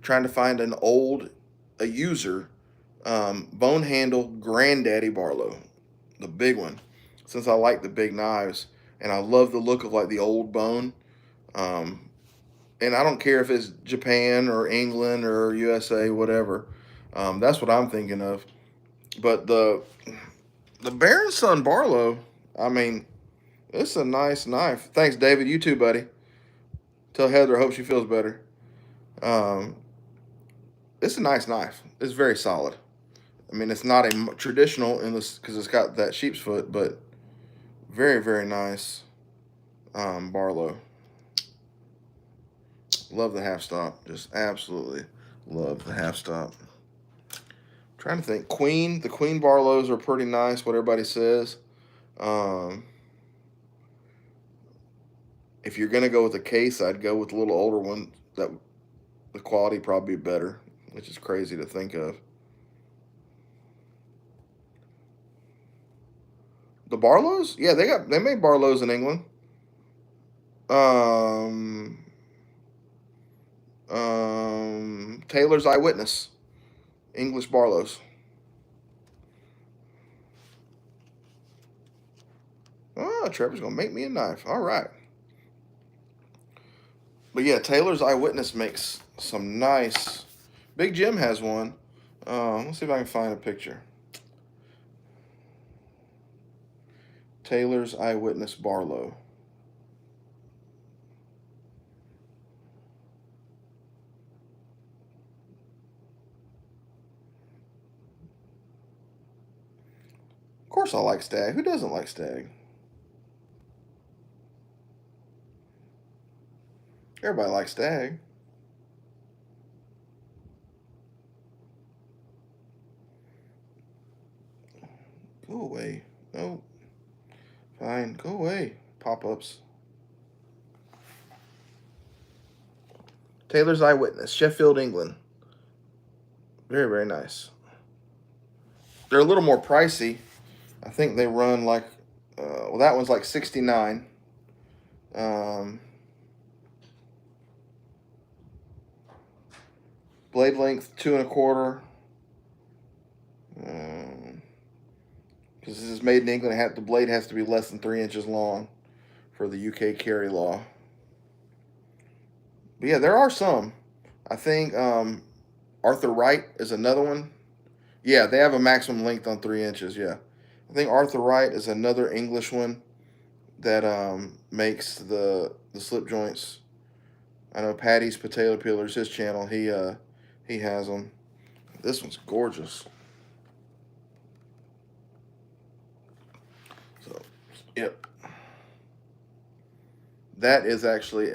trying to find a user bone handle granddaddy Barlow, the big one, since I like the big knives and I love the look of like the old bone. And I don't care if it's Japan or England or USA, whatever. That's what I'm thinking of. But the Baron Son Barlow, I mean, it's a nice knife. Thanks, David. You too, buddy. Tell Heather I hope she feels better. It's a nice knife. It's very solid. I mean, it's not a traditional in this because it's got that sheep's foot, but very, very nice Barlow. Love the half stop. Just absolutely love the half stop. Trying to think. The Queen Barlows are pretty nice, what everybody says. If you're going to go with a case, I'd go with a little older one. That the quality probably better, which is crazy to think of. The Barlows? Yeah, they made Barlows in England. Taylor's Eyewitness. English Barlows. Oh, Trevor's going to make me a knife. All right. But yeah, Taylor's Eyewitness makes some nice. Big Jim has one. Let's see if I can find a picture. Taylor's Eyewitness Barlow. Of course I like Stag. Who doesn't like Stag? Everybody likes Stag. Go away. No. Fine. Go away. Pop-ups. Taylor's Eyewitness. Sheffield, England. Very, very nice. They're a little more pricey. I think they run like, well, that one's like $69. Blade length 2 1/4. Because this is made in England, the blade has to be less than 3 inches long for the UK carry law. But yeah, there are some. I think Arthur Wright is another one. Yeah, they have a maximum length on 3 inches. Yeah, I think Arthur Wright is another English one that makes the slip joints. I know Patty's Potato Peelers, his channel. He has them. This one's gorgeous. So, yep. That is actually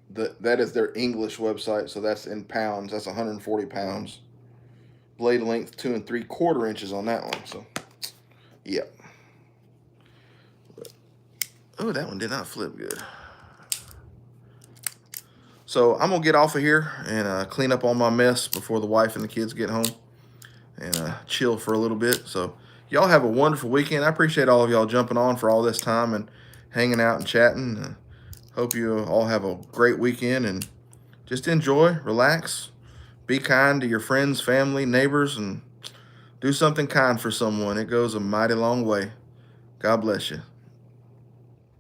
that is their English website, so that's in pounds. That's 140 pounds. Blade length 2 3/4 inches on that one. So, yep. Oh, that one did not flip good. So I'm gonna get off of here and clean up all my mess before the wife and the kids get home, and chill for a little bit. So y'all have a wonderful weekend. I appreciate all of y'all jumping on for all this time and hanging out and chatting. Hope you all have a great weekend and just enjoy, relax, be kind to your friends, family, neighbors, and do something kind for someone. It goes a mighty long way. God bless you.